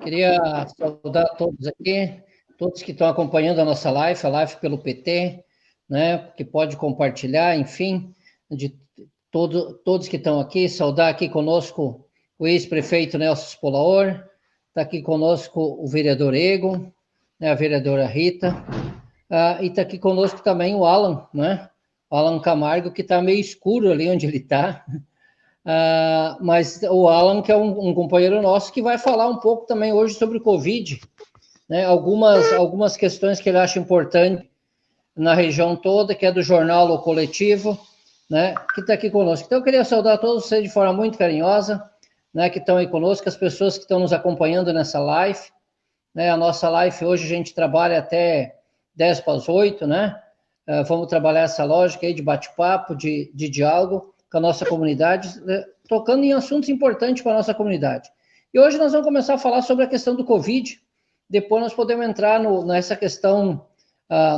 Queria saudar todos aqui, todos que estão acompanhando a live pelo PT, né, que pode compartilhar, enfim, de todos que estão aqui, saudar aqui conosco o ex-prefeito Nelson Spolaor, está aqui conosco o vereador Egon, né, a vereadora Rita, e está aqui conosco também o Alan, né, o Alan Camargo, que está meio escuro ali onde ele está, mas o Alan, que é um companheiro nosso, que vai falar um pouco também hoje sobre o Covid, né? Algumas questões que ele acha importante na região toda, que é do jornal O Coletivo, né? Que está aqui conosco. Então, eu queria saudar todos vocês de forma muito carinhosa, né? Que estão aí conosco, as pessoas que estão nos acompanhando nessa live, né? A nossa live hoje a gente trabalha até 10 para as 8, né? Vamos trabalhar essa lógica aí de bate-papo, de diálogo com a nossa comunidade, tocando em assuntos importantes para a nossa comunidade. E hoje nós vamos começar a falar sobre a questão do Covid, depois nós podemos entrar nessa questão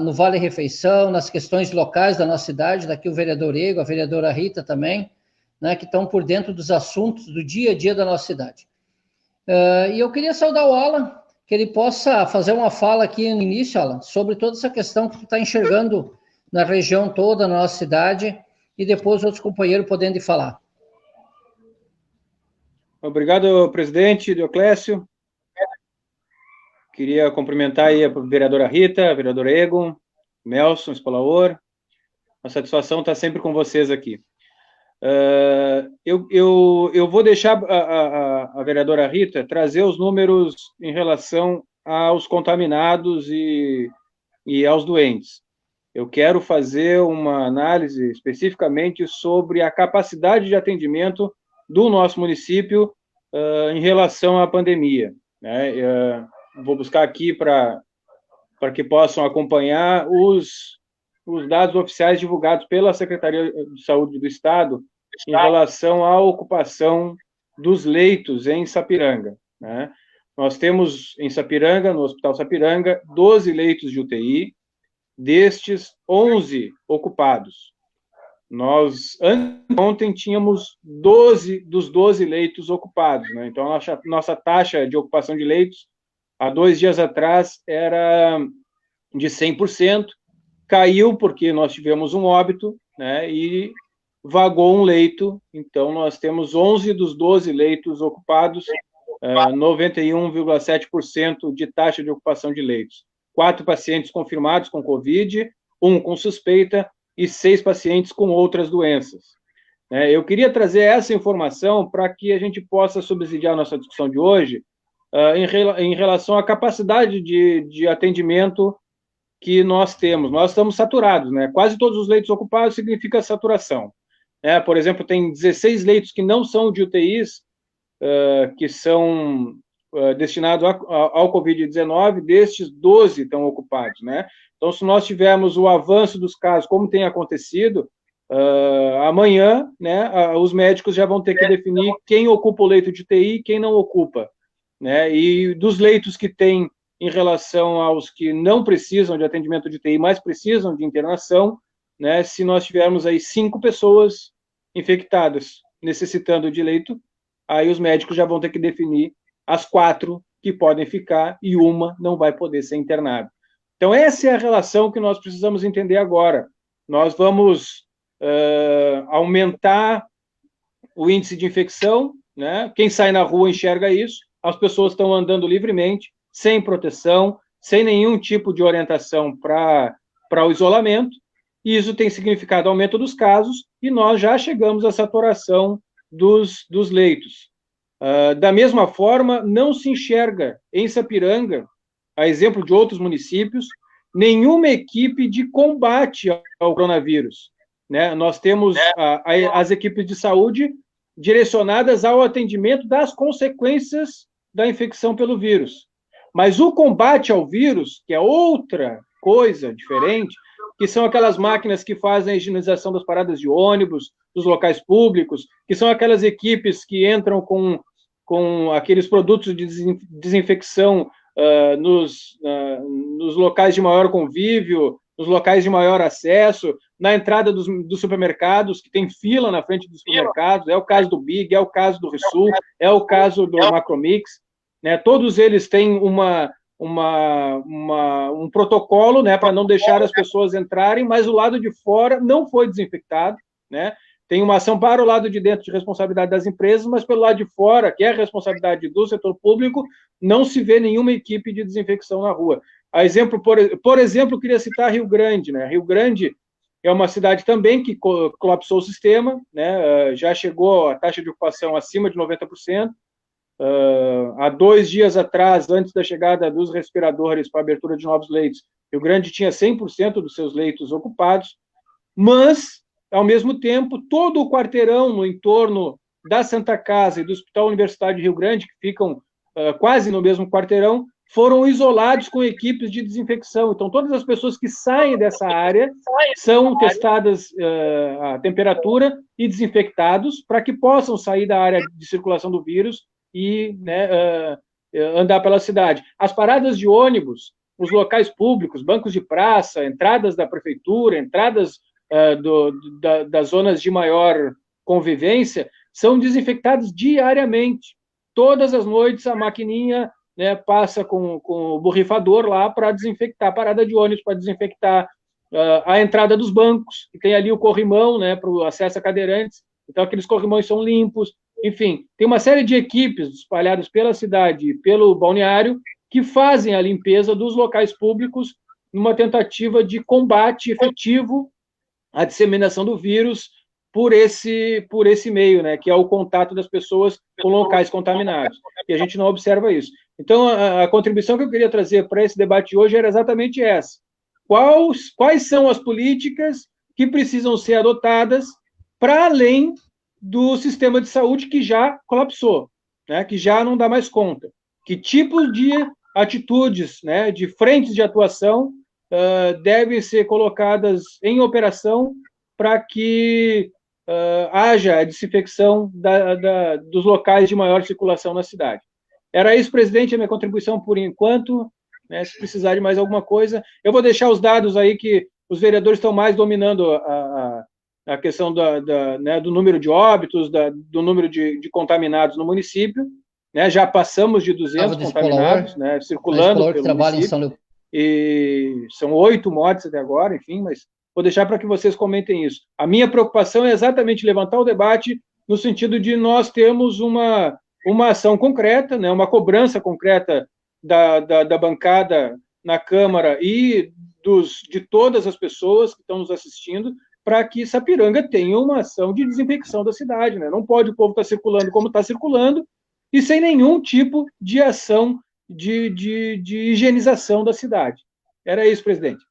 no Vale Refeição, nas questões locais da nossa cidade, daqui o vereador Ego, a vereadora Rita também, né, que estão por dentro dos assuntos do dia a dia da nossa cidade. E eu queria saudar o Alan, que ele possa fazer uma fala aqui no início, Alan, sobre toda essa questão que tu está enxergando na região toda, na nossa cidade, e depois outros companheiros podendo falar. Obrigado, presidente Dioclésio. Queria cumprimentar aí a vereadora Rita, a vereadora Egon, Nelson Spolaor. A satisfação está sempre com vocês aqui. Eu vou deixar a vereadora Rita trazer os números em relação aos contaminados e aos doentes. Eu quero fazer uma análise especificamente sobre a capacidade de atendimento do nosso município em relação à pandemia, né? Vou buscar aqui para que possam acompanhar os dados oficiais divulgados pela Secretaria de Saúde do Estado em relação à ocupação dos leitos em Sapiranga, né? Nós temos em Sapiranga, no Hospital Sapiranga, 12 leitos de UTI, destes 11 ocupados. Nós, ontem, tínhamos 12 dos 12 leitos ocupados, né? Então, a nossa taxa de ocupação de leitos, há 2 dias atrás, era de 100%, caiu porque nós tivemos um óbito, né? E vagou um leito, então nós temos 11 dos 12 leitos ocupados, 91,7% de taxa de ocupação de leitos. 4 pacientes confirmados com Covid, 1 com suspeita e 6 pacientes com outras doenças. Eu queria trazer essa informação para que a gente possa subsidiar a nossa discussão de hoje em relação à capacidade de atendimento que nós temos. Nós estamos saturados, né? Quase todos os leitos ocupados significa saturação. Por exemplo, tem 16 leitos que não são de UTIs, que são destinados ao Covid-19, destes 12 estão ocupados, né? Então, se nós tivermos o avanço dos casos, como tem acontecido, amanhã, né, os médicos já vão ter que definir quem ocupa o leito de UTI e quem não ocupa, né? E dos leitos que tem em relação aos que não precisam de atendimento de UTI, mas precisam de internação, né? Se nós tivermos aí 5 pessoas infectadas necessitando de leito, aí os médicos já vão ter que definir as 4 que podem ficar e uma não vai poder ser internada. Então, essa é a relação que nós precisamos entender agora. Nós vamos aumentar o índice de infecção, né? Quem sai na rua enxerga isso, as pessoas estão andando livremente, sem proteção, sem nenhum tipo de orientação para o isolamento, e isso tem significado aumento dos casos, e nós já chegamos à saturação dos leitos. Da mesma forma, não se enxerga em Sapiranga, a exemplo de outros municípios, nenhuma equipe de combate ao coronavírus, né? Nós temos as equipes de saúde direcionadas ao atendimento das consequências da infecção pelo vírus. Mas o combate ao vírus, que é outra coisa diferente, que são aquelas máquinas que fazem a higienização das paradas de ônibus, dos locais públicos, que são aquelas equipes que entram com aqueles produtos de desinfecção nos locais de maior convívio, nos locais de maior acesso, na entrada dos supermercados, que tem fila na frente dos supermercados, é o caso do Big, é o caso do Rissul, é o caso do Macromix, né? Todos eles têm um protocolo, né, para não deixar as pessoas entrarem, mas o lado de fora não foi desinfectado, né? Tem uma ação para o lado de dentro de responsabilidade das empresas, mas pelo lado de fora, que é a responsabilidade do setor público, não se vê nenhuma equipe de desinfecção na rua. A exemplo, por exemplo, eu queria citar Rio Grande, né? Rio Grande é uma cidade também que colapsou o sistema, né? Já chegou a taxa de ocupação acima de 90%. Há 2 dias atrás, antes da chegada dos respiradores para a abertura de novos leitos, Rio Grande tinha 100% dos seus leitos ocupados, mas, ao mesmo tempo, todo o quarteirão no entorno da Santa Casa e do Hospital Universitário de Rio Grande, que ficam quase no mesmo quarteirão, foram isolados com equipes de desinfecção. Então, todas as pessoas que saem dessa área são testadas a temperatura e desinfectados para que possam sair da área de circulação do vírus e, né, andar pela cidade. As paradas de ônibus, os locais públicos, bancos de praça, entradas da prefeitura, entradas das zonas de maior convivência, são desinfectados diariamente. Todas as noites a maquininha, né, passa com o borrifador lá para desinfectar a parada de ônibus, para desinfectar a entrada dos bancos, que tem ali o corrimão, né, para o acesso a cadeirantes. Então, aqueles corrimões são limpos. Enfim, tem uma série de equipes espalhadas pela cidade e pelo balneário que fazem a limpeza dos locais públicos numa tentativa de combate efetivo à disseminação do vírus por esse meio, né, que é o contato das pessoas com locais contaminados. E a gente não observa isso. Então, a contribuição que eu queria trazer para esse debate hoje era exatamente essa. Quais são as políticas que precisam ser adotadas para além do sistema de saúde que já colapsou, né, que já não dá mais conta? Que tipo de atitudes, né, de frentes de atuação devem ser colocadas em operação para que haja a desinfecção dos locais de maior circulação na cidade? Era isso, presidente, a minha contribuição por enquanto, né? Se precisar de mais alguma coisa, eu vou deixar os dados aí que os vereadores estão mais dominando a questão né, do número de óbitos, do número de contaminados no município, né? Já passamos de 200 contaminados, né, circulando pelo município, e são 8 mortes até agora, enfim, mas vou deixar para que vocês comentem isso. A minha preocupação é exatamente levantar o debate no sentido de nós termos uma ação concreta, né, uma cobrança concreta da bancada na Câmara e de todas as pessoas que estão nos assistindo, para que Sapiranga tenha uma ação de desinfecção da cidade, né? Não pode o povo estar circulando como está circulando e sem nenhum tipo de ação de higienização da cidade. Era isso, presidente.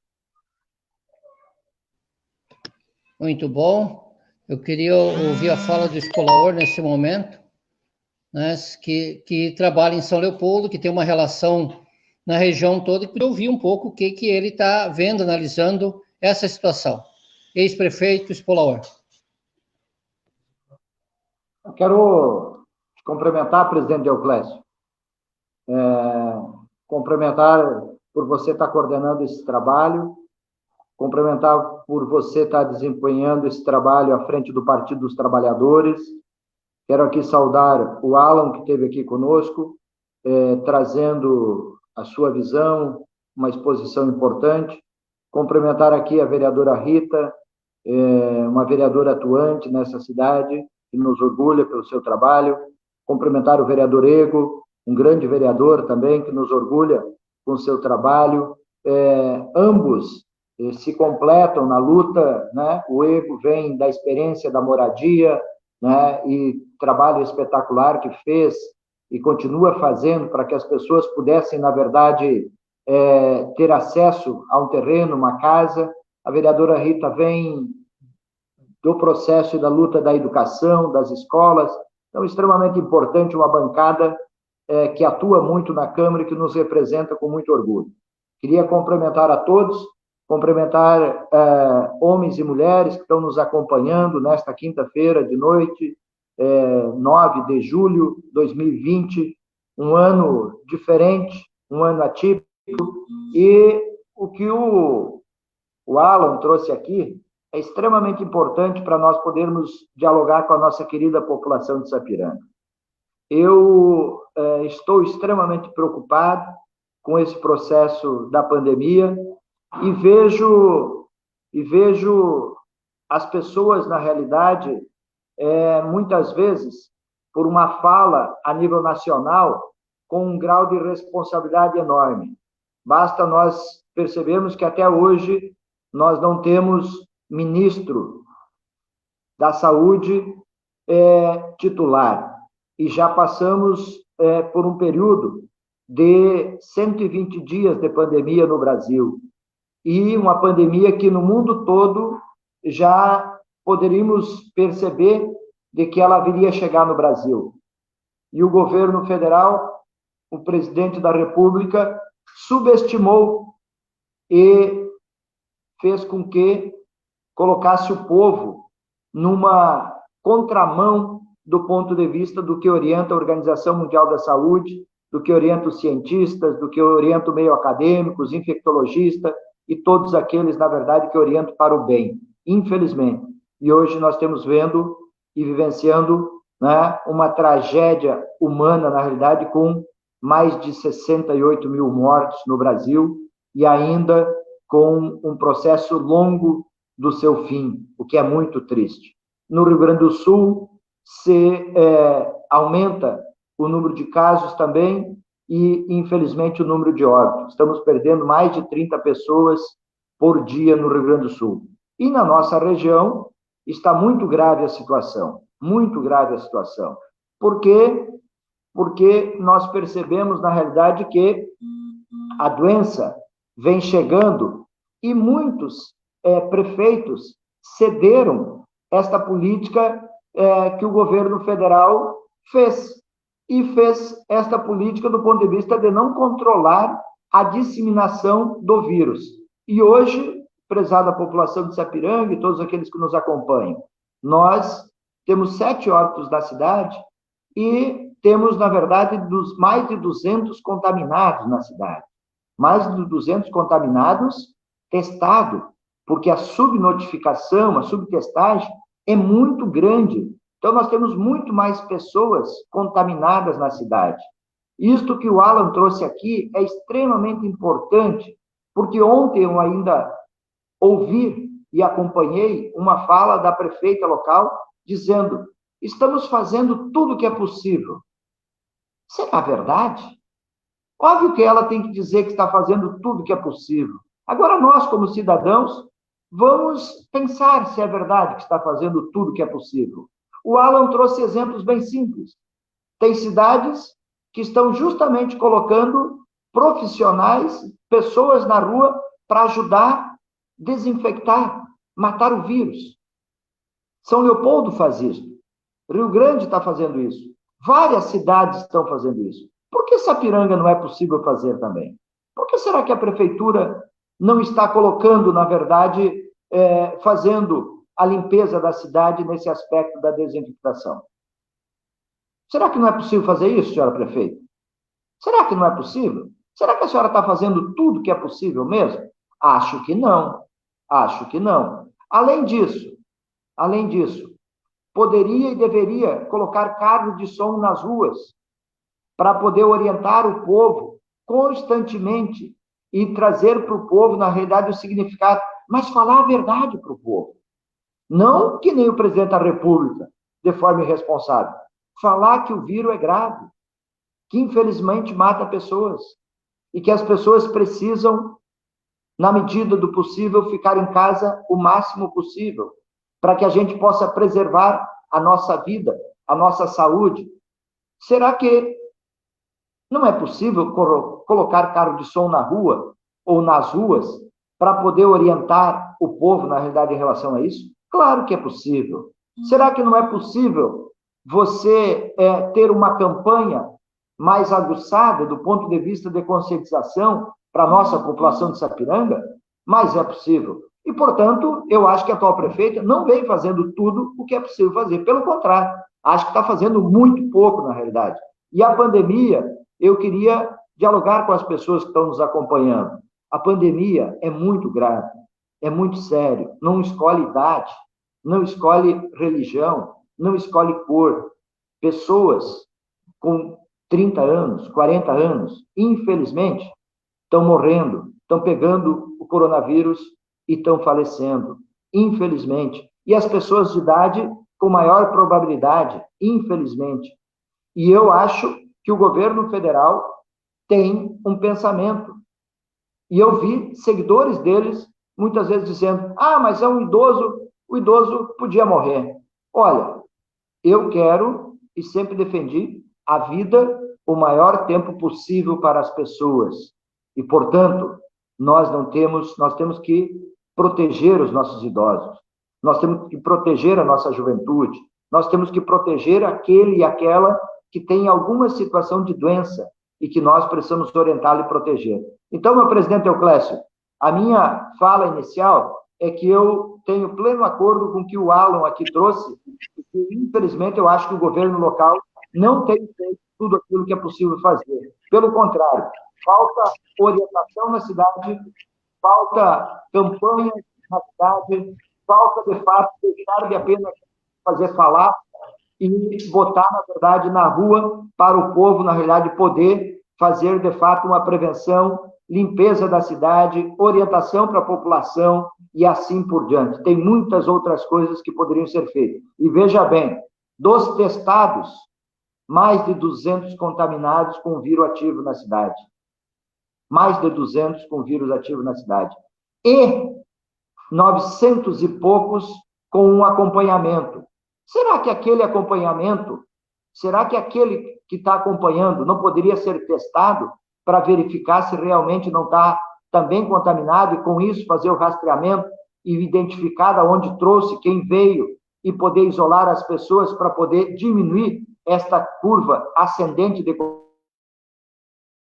Muito bom. Eu queria ouvir a fala do Escolaor nesse momento, né, que trabalha em São Leopoldo, que tem uma relação na região toda, e queria ouvir um pouco o que ele está vendo, analisando essa situação. Ex-prefeito Escolaor. Eu quero te cumprimentar, presidente Deoclésio. Cumprimentar por você estar coordenando esse trabalho, cumprimentar por você estar desempenhando esse trabalho à frente do Partido dos Trabalhadores. Quero aqui saudar o Alan, que esteve aqui conosco, trazendo a sua visão, uma exposição importante. Cumprimentar aqui a vereadora Rita, uma vereadora atuante nessa cidade, que nos orgulha pelo seu trabalho. Cumprimentar o vereador Ego, um grande vereador também, que nos orgulha com o seu trabalho. Ambos se completam na luta, né? O Ego vem da experiência da moradia, né? E trabalho espetacular que fez e continua fazendo para que as pessoas pudessem, na verdade, ter acesso a um terreno, uma casa. A vereadora Rita vem do processo e da luta da educação, das escolas. Então, extremamente importante, uma bancada que atua muito na Câmara e que nos representa com muito orgulho. Queria cumprimentar a todos, cumprimentar homens e mulheres que estão nos acompanhando nesta quinta-feira de noite, 9 de julho de 2020, um ano diferente, um ano atípico, e o que o Alan trouxe aqui é extremamente importante para nós podermos dialogar com a nossa querida população de Sapiranga. Eu estou extremamente preocupado com esse processo da pandemia e vejo as pessoas, na realidade, muitas vezes, por uma fala a nível nacional, com um grau de responsabilidade enorme. Basta nós percebermos que até hoje nós não temos ministro da Saúde titular e já passamos por um período de 120 dias de pandemia no Brasil e uma pandemia que no mundo todo já poderíamos perceber de que ela viria chegar no Brasil. E o governo federal, o presidente da República, subestimou e fez com que colocasse o povo numa contramão do ponto de vista do que orienta a Organização Mundial da Saúde, do que orienta os cientistas, do que orienta o meio acadêmico, os infectologistas e todos aqueles, na verdade, que orientam para o bem, infelizmente. E hoje nós estamos vendo e vivenciando, né, uma tragédia humana, na realidade, com mais de 68 mil mortos no Brasil e ainda com um processo longo do seu fim, o que é muito triste. No Rio Grande do Sul, se aumenta o número de casos também e, infelizmente, o número de óbitos. Estamos perdendo mais de 30 pessoas por dia no Rio Grande do Sul. E na nossa região está muito grave a situação, muito grave a situação. Por quê? Porque nós percebemos, na realidade, que a doença vem chegando e muitos prefeitos cederam esta política que o governo federal fez. E fez esta política do ponto de vista de não controlar a disseminação do vírus. E hoje, prezada população de Sapiranga e todos aqueles que nos acompanham, nós temos 7 óbitos da cidade e temos, na verdade, mais de 200 contaminados na cidade. Mais de 200 contaminados testados, porque a subnotificação, a subtestagem é muito grande. Então, nós temos muito mais pessoas contaminadas na cidade. Isto que o Alan trouxe aqui é extremamente importante, porque ontem eu ainda ouvi e acompanhei uma fala da prefeita local dizendo: estamos fazendo tudo o que é possível. Será verdade? Óbvio que ela tem que dizer que está fazendo tudo o que é possível. Agora, nós, como cidadãos, vamos pensar se é verdade que está fazendo tudo o que é possível. O Alan trouxe exemplos bem simples. Tem cidades que estão justamente colocando profissionais, pessoas na rua, para ajudar a desinfectar, matar o vírus. São Leopoldo faz isso. Rio Grande está fazendo isso. Várias cidades estão fazendo isso. Por que Sapiranga não é possível fazer também? Por que será que a prefeitura não está colocando, na verdade, fazendo a limpeza da cidade nesse aspecto da desinfectação? Será que não é possível fazer isso, senhora prefeita? Será que não é possível? Será que a senhora está fazendo tudo que é possível mesmo? Acho que não. Acho que não. Além disso, poderia e deveria colocar carros de som nas ruas para poder orientar o povo constantemente e trazer para o povo, na realidade, o significado, mas falar a verdade para o povo. Não que nem o presidente da República, de forma irresponsável. Falar que o vírus é grave, que infelizmente mata pessoas e que as pessoas precisam, na medida do possível, ficar em casa o máximo possível, para que a gente possa preservar a nossa vida, a nossa saúde. Será que não é possível colocar carro de som na rua ou nas ruas para poder orientar o povo, na realidade, em relação a isso? Claro que é possível. Será que não é possível você ter uma campanha mais aguçada do ponto de vista de conscientização para a nossa população de Sapiranga? Mas é possível. E, portanto, eu acho que a atual prefeita não vem fazendo tudo o que é possível fazer. Pelo contrário, acho que está fazendo muito pouco, na realidade. E a pandemia, eu queria dialogar com as pessoas que estão nos acompanhando. A pandemia é muito grave, é muito sério. Não escolhe idade, não escolhe religião, não escolhe cor. Pessoas com 30 anos, 40 anos, infelizmente, estão morrendo, estão pegando o coronavírus e estão falecendo, infelizmente. E as pessoas de idade com maior probabilidade, infelizmente. E eu acho que o governo federal tem um pensamento. E eu vi seguidores deles muitas vezes dizendo: ah, mas é um idoso, o idoso podia morrer. Olha, eu quero e sempre defendi a vida o maior tempo possível para as pessoas. E, portanto, nós temos que proteger os nossos idosos. Nós temos que proteger a nossa juventude. Nós temos que proteger aquele e aquela que tem alguma situação de doença e que nós precisamos orientá-lo e proteger. Então, meu presidente Euclésio, a minha fala inicial é que eu tenho pleno acordo com o que o Alan aqui trouxe, e, infelizmente, eu acho que o governo local não tem feito tudo aquilo que é possível fazer. Pelo contrário, falta orientação na cidade, falta campanha na cidade, falta, de fato, deixar de apenas fazer falar e botar, na verdade, na rua para o povo, na realidade, poder fazer, de fato, uma prevenção, limpeza da cidade, orientação para a população e assim por diante. Tem muitas outras coisas que poderiam ser feitas. E veja bem, dos testados, mais de 200 contaminados com vírus ativo na cidade. Mais de 200 com vírus ativo na cidade. E 900 e poucos com um acompanhamento. Será que aquele acompanhamento, será que aquele que está acompanhando não poderia ser testado para verificar se realmente não está também contaminado e, com isso, fazer o rastreamento e identificar de onde trouxe, quem veio e poder isolar as pessoas para poder diminuir esta curva ascendente de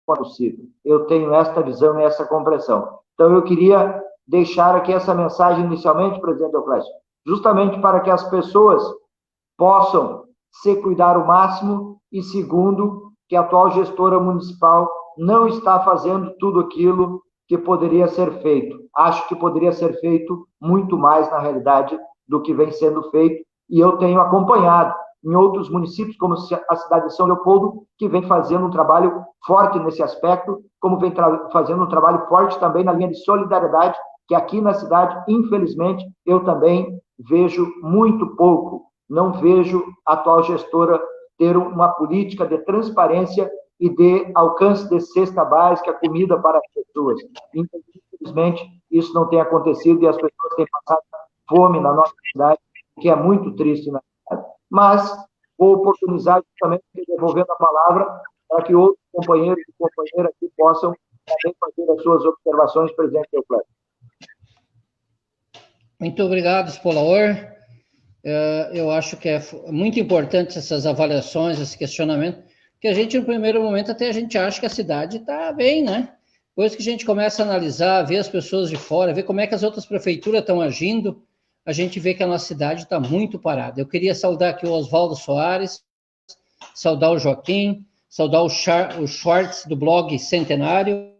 possível. Eu tenho esta visão e essa compreensão. Então, eu queria deixar aqui essa mensagem inicialmente, presidente Euclésio, justamente para que as pessoas possam se cuidar o máximo e, segundo, que a atual gestora municipal não está fazendo tudo aquilo que poderia ser feito. Acho que poderia ser feito muito mais, na realidade, do que vem sendo feito, e eu tenho acompanhado em outros municípios, como a cidade de São Leopoldo, que vem fazendo um trabalho forte nesse aspecto, como vem fazendo um trabalho forte também na linha de solidariedade, que aqui na cidade, infelizmente, eu também vejo muito pouco. Não vejo a atual gestora ter uma política de transparência e de alcance de cesta básica, comida para as pessoas. Infelizmente, isso não tem acontecido e as pessoas têm passado fome na nossa cidade, o que é muito triste na cidade. Mas vou oportunizar também, devolvendo a palavra, para que outros companheiros e companheiras aqui possam também fazer as suas observações, presidente Euclésio. Muito obrigado, Spolaor. Eu acho que é muito importante essas avaliações, esse questionamento, porque a gente, no primeiro momento, até a gente acha que a cidade está bem, né? Depois que a gente começa a analisar, ver as pessoas de fora, ver como é que as outras prefeituras estão agindo, a gente vê que a nossa cidade está muito parada. Eu queria saudar aqui o Oswaldo Soares, saudar o Joaquim, saudar o Schwartz, do blog Centenário.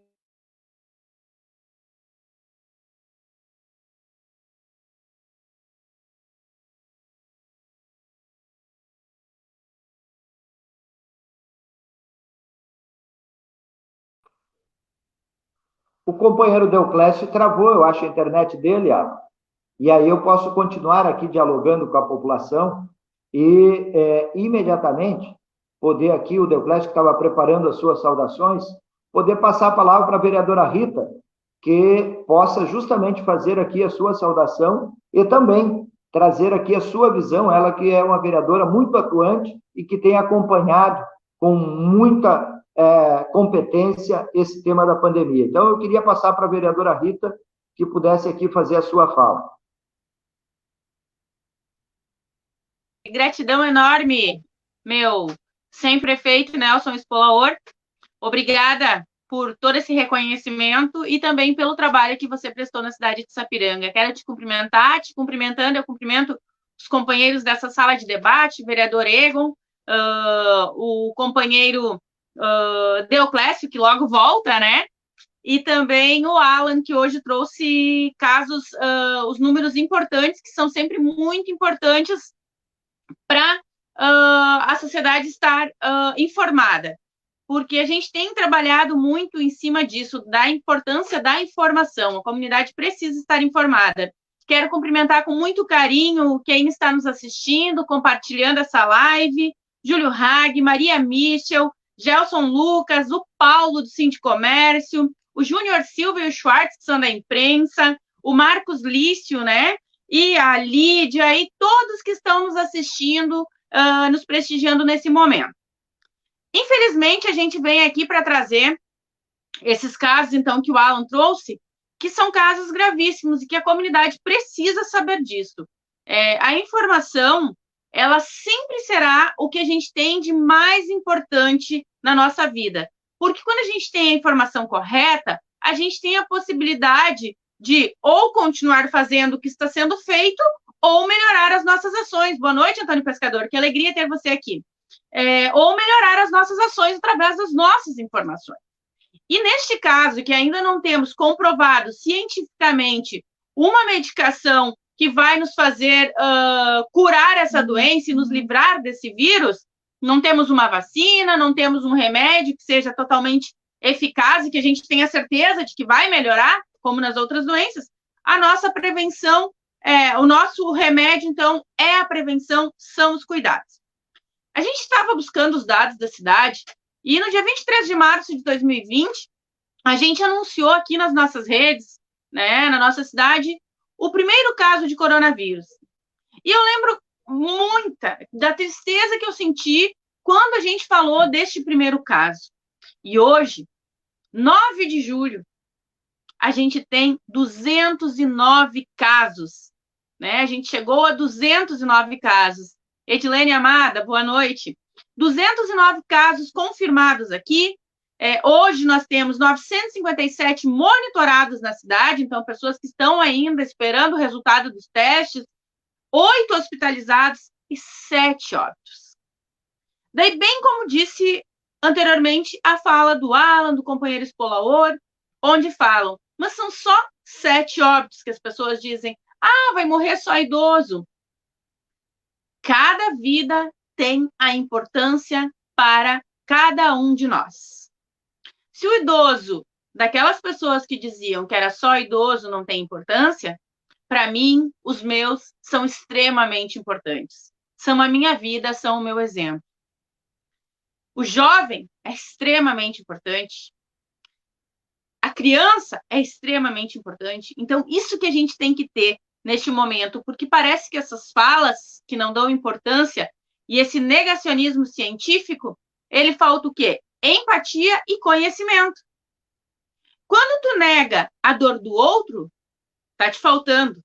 O companheiro Deoclésio travou, eu acho, a internet dele, e aí eu posso continuar aqui dialogando com a população e imediatamente poder aqui, o Deoclésio que estava preparando as suas saudações, poder passar a palavra para a vereadora Rita, que possa justamente fazer aqui a sua saudação e também trazer aqui a sua visão, ela que é uma vereadora muito atuante e que tem acompanhado com muita competência esse tema da pandemia. Então, eu queria passar para a vereadora Rita, que pudesse aqui fazer a sua fala. Gratidão enorme, meu sem-prefeito Nelson Spolaor. Obrigada por todo esse reconhecimento e também pelo trabalho que você prestou na cidade de Sapiranga. Quero te cumprimentar, te cumprimentando, eu cumprimento os companheiros dessa sala de debate, o vereador Egon, o companheiro Deoclésio, que logo volta, né? E também o Alan, que hoje trouxe casos, os números importantes, que são sempre muito importantes para a sociedade estar informada. porque a gente tem trabalhado muito em cima disso, da importância da informação. A comunidade precisa estar informada. Quero cumprimentar com muito carinho quem está nos assistindo, compartilhando essa live, Júlio Hag, Maria Michel, Gelson Lucas, o Paulo do Sindicomércio, o Júnior Silva e o Schwartz, que são da imprensa, o Marcos Lício, né? E a Lídia, e todos que estão nos assistindo, nos prestigiando nesse momento. Infelizmente, a gente vem aqui para trazer esses casos, então, que o Alan trouxe, que são casos gravíssimos e que a comunidade precisa saber disso. A informação, ela sempre será o que a gente tem de mais importante na nossa vida. Porque quando a gente tem a informação correta, a gente tem a possibilidade de ou continuar fazendo o que está sendo feito ou melhorar as nossas ações. Boa noite, Antônio Pescador, que alegria ter você aqui. Ou melhorar as nossas ações através das nossas informações. E neste caso, que ainda não temos comprovado cientificamente uma medicação que vai nos fazer curar essa doença e nos livrar desse vírus, não temos uma vacina, não temos um remédio que seja totalmente eficaz e que a gente tenha certeza de que vai melhorar, como nas outras doenças, a nossa prevenção, o nosso remédio, então, é a prevenção, são os cuidados. A gente estava buscando os dados da cidade e no dia 23 de março de 2020, a gente anunciou aqui nas nossas redes, né, na nossa cidade, o primeiro caso de coronavírus. E eu lembro muita da tristeza que eu senti quando a gente falou deste primeiro caso. E hoje, 9 de julho, a gente tem 209 casos, né? A gente chegou a 209 casos. Edilene Amada, boa noite. 209 casos confirmados aqui. Hoje nós temos 957 monitorados na cidade, então pessoas que estão ainda esperando o resultado dos testes, 8 hospitalizados e 7 óbitos. Daí, bem como disse anteriormente, a fala do Alan, do companheiro Spolaor, onde falam, mas são só 7 óbitos que as pessoas dizem, vai morrer só idoso. Cada vida tem a importância para cada um de nós. Se o idoso, daquelas pessoas que diziam que era só idoso, não tem importância, para mim, os meus são extremamente importantes. São a minha vida, são o meu exemplo. O jovem é extremamente importante. A criança é extremamente importante. Então, isso que a gente tem que ter neste momento, porque parece que essas falas que não dão importância e esse negacionismo científico, ele falta o quê? Empatia e conhecimento. Quando tu nega a dor do outro, tá te faltando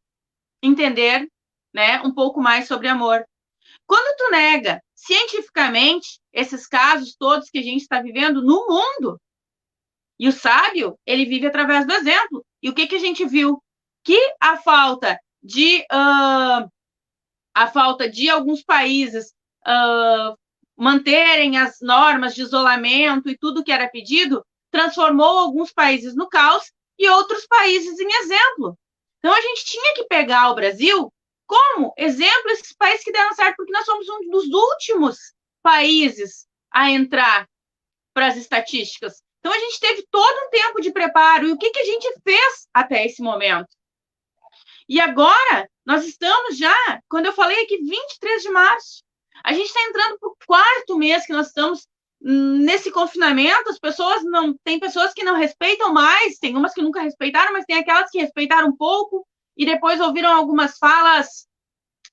entender, né, um pouco mais sobre amor. Quando tu nega cientificamente esses casos todos que a gente está vivendo no mundo, e o sábio, ele vive através do exemplo. E o que a gente viu? Que a falta de alguns países manterem as normas de isolamento e tudo que era pedido, transformou alguns países no caos e outros países em exemplo. Então, a gente tinha que pegar o Brasil como exemplo, esses países que deram certo, porque nós somos um dos últimos países a entrar para as estatísticas. Então, a gente teve todo um tempo de preparo. E o que a gente fez até esse momento? E agora, nós estamos já, quando eu falei aqui, 23 de março, a gente está entrando para o 4º mês que nós estamos nesse confinamento. Tem pessoas que não respeitam mais, tem umas que nunca respeitaram, mas tem aquelas que respeitaram um pouco e depois ouviram algumas falas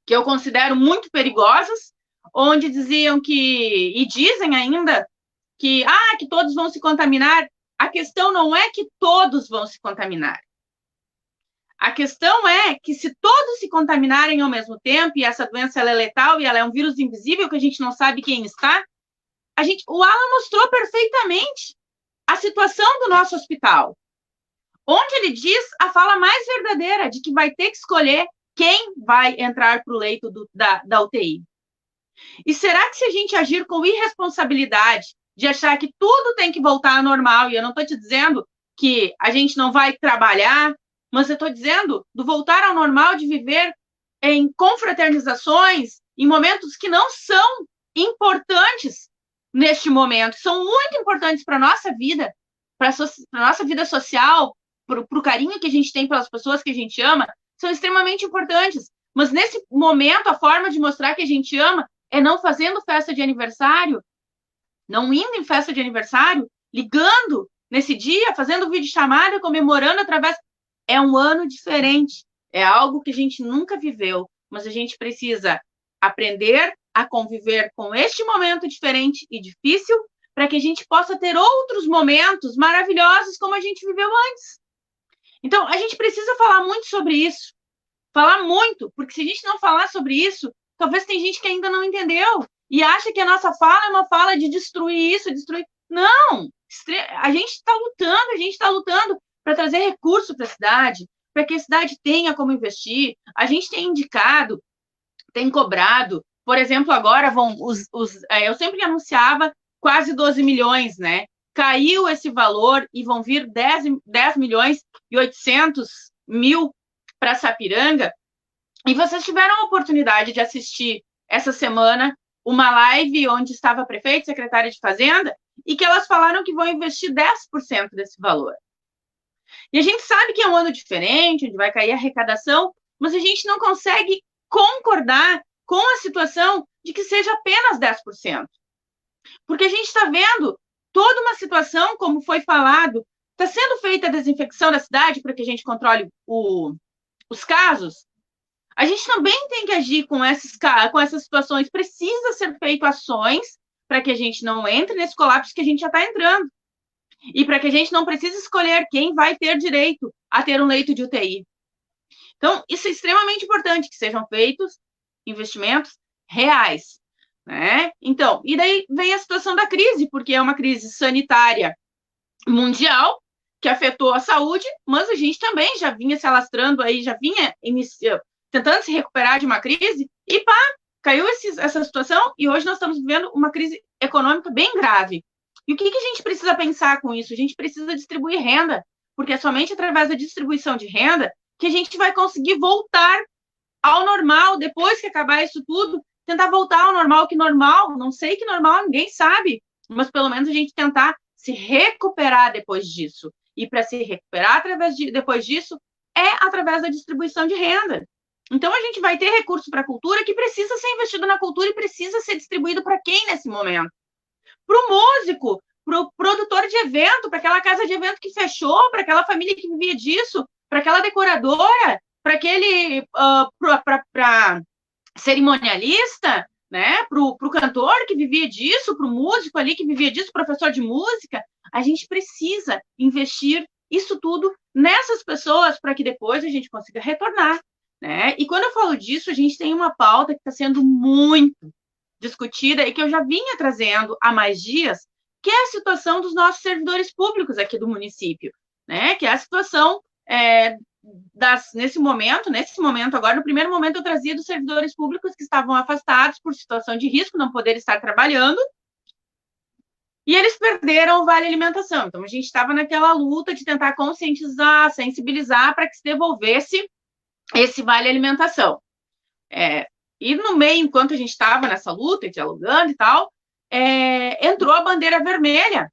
que eu considero muito perigosas, onde diziam e dizem ainda, que todos vão se contaminar. A questão não é que todos vão se contaminar. A questão é que se todos se contaminarem ao mesmo tempo, e essa doença ela é letal, e ela é um vírus invisível, que a gente não sabe quem está, o Alan mostrou perfeitamente a situação do nosso hospital, onde ele diz a fala mais verdadeira, de que vai ter que escolher quem vai entrar para o leito da UTI. E será que se a gente agir com irresponsabilidade, de achar que tudo tem que voltar ao normal, e eu não estou te dizendo que a gente não vai trabalhar, mas eu estou dizendo do voltar ao normal, de viver em confraternizações, em momentos que não são importantes, neste momento, são muito importantes para a nossa vida, para a nossa vida social, para o carinho que a gente tem pelas pessoas que a gente ama, são extremamente importantes. Mas nesse momento, a forma de mostrar que a gente ama é não fazendo festa de aniversário, não indo em festa de aniversário, ligando nesse dia, fazendo videochamada, comemorando através... É um ano diferente, é algo que a gente nunca viveu, mas a gente precisa aprender a conviver com este momento diferente e difícil, para que a gente possa ter outros momentos maravilhosos como a gente viveu antes. Então, a gente precisa falar muito sobre isso, falar muito, porque se a gente não falar sobre isso, talvez tem gente que ainda não entendeu e acha que a nossa fala é uma fala de destruir isso, destruir... Não! A gente está lutando para trazer recurso para a cidade, para que a cidade tenha como investir. A gente tem indicado, tem cobrado, por exemplo, agora eu sempre anunciava quase 12 milhões, né? Caiu esse valor e vão vir 10 milhões e 800 mil para Sapiranga. E vocês tiveram a oportunidade de assistir essa semana uma live onde estava a prefeita e secretária de Fazenda e que elas falaram que vão investir 10% desse valor. E a gente sabe que é um ano diferente, onde vai cair a arrecadação, mas a gente não consegue concordar com a situação de que seja apenas 10%. Porque a gente está vendo toda uma situação, como foi falado, está sendo feita a desinfecção da cidade para que a gente controle os casos. A gente também tem que agir com essas situações. Precisa ser feito ações para que a gente não entre nesse colapso que a gente já está entrando. E para que a gente não precise escolher quem vai ter direito a ter um leito de UTI. Então, isso é extremamente importante, que sejam feitos investimentos reais, né? Então, e daí vem a situação da crise, porque é uma crise sanitária mundial, que afetou a saúde, mas a gente também já vinha se alastrando aí, já vinha tentando se recuperar de uma crise, e pá, caiu essa situação, e hoje nós estamos vivendo uma crise econômica bem grave. E o que a gente precisa pensar com isso? A gente precisa distribuir renda, porque é somente através da distribuição de renda que a gente vai conseguir voltar ao normal, depois que acabar isso tudo, tentar voltar ao normal, que normal, não sei que normal, ninguém sabe, mas pelo menos a gente tentar se recuperar depois disso. E para se recuperar depois disso, é através da distribuição de renda. Então, a gente vai ter recurso para a cultura que precisa ser investido na cultura e precisa ser distribuído para quem nesse momento? Para o músico, para o produtor de evento, para aquela casa de evento que fechou, para aquela família que vivia disso, para aquela decoradora, para aquele para cerimonialista, né? Para o cantor que vivia disso, para o músico ali que vivia disso, professor de música. A gente precisa investir isso tudo nessas pessoas para que depois a gente consiga retornar, né? E quando eu falo disso, a gente tem uma pauta que está sendo muito discutida e que eu já vinha trazendo há mais dias, que é a situação dos nossos servidores públicos aqui do município, né? Que é a situação nesse momento agora, no primeiro momento eu trazia dos servidores públicos que estavam afastados por situação de risco, não poder estar trabalhando, e eles perderam o Vale Alimentação. Então, a gente estava naquela luta de tentar conscientizar, sensibilizar para que se devolvesse esse Vale Alimentação. E no meio, enquanto a gente estava nessa luta, dialogando e tal, entrou a bandeira vermelha.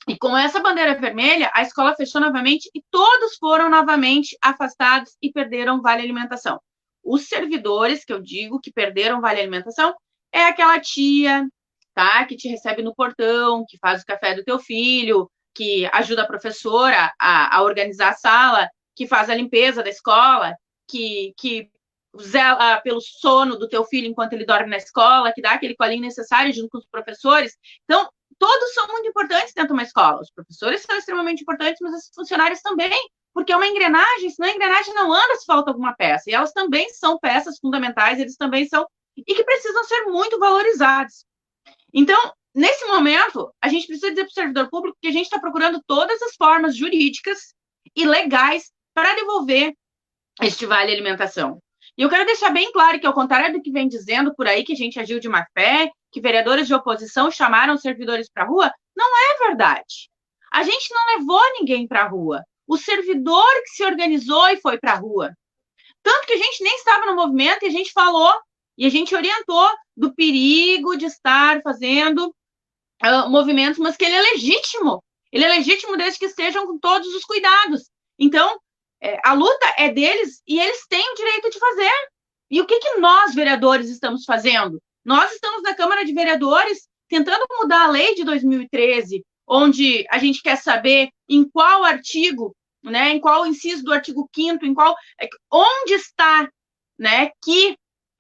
E com essa bandeira vermelha, a escola fechou novamente e todos foram novamente afastados e perderam Vale Alimentação. Os servidores, que eu digo, que perderam Vale Alimentação, é aquela tia, tá, que te recebe no portão, que faz o café do teu filho, que ajuda a professora a organizar a sala, que faz a limpeza da escola, que zela pelo sono do teu filho enquanto ele dorme na escola, que dá aquele colinho necessário junto com os professores. Então, todos são muito importantes dentro de uma escola. Os professores são extremamente importantes, mas os funcionários também, porque é uma engrenagem, senão a engrenagem não anda se falta alguma peça. E elas também são peças fundamentais, eles também são, e que precisam ser muito valorizados. Então, nesse momento, a gente precisa dizer para o servidor público que a gente está procurando todas as formas jurídicas e legais para devolver este Vale Alimentação. E eu quero deixar bem claro que, ao contrário do que vem dizendo por aí, que a gente agiu de má fé, que vereadores de oposição chamaram servidores para a rua, não é verdade. A gente não levou ninguém para a rua. O servidor que se organizou e foi para a rua. Tanto que a gente nem estava no movimento e a gente falou, e a gente orientou do perigo de estar fazendo movimentos, mas que ele é legítimo. Ele é legítimo desde que estejam com todos os cuidados. Então, a luta é deles e eles têm o direito de fazer. E o que nós, vereadores, estamos fazendo? Nós estamos na Câmara de Vereadores tentando mudar a lei de 2013, onde a gente quer saber em qual artigo, né, em qual inciso do artigo 5º, onde está, né,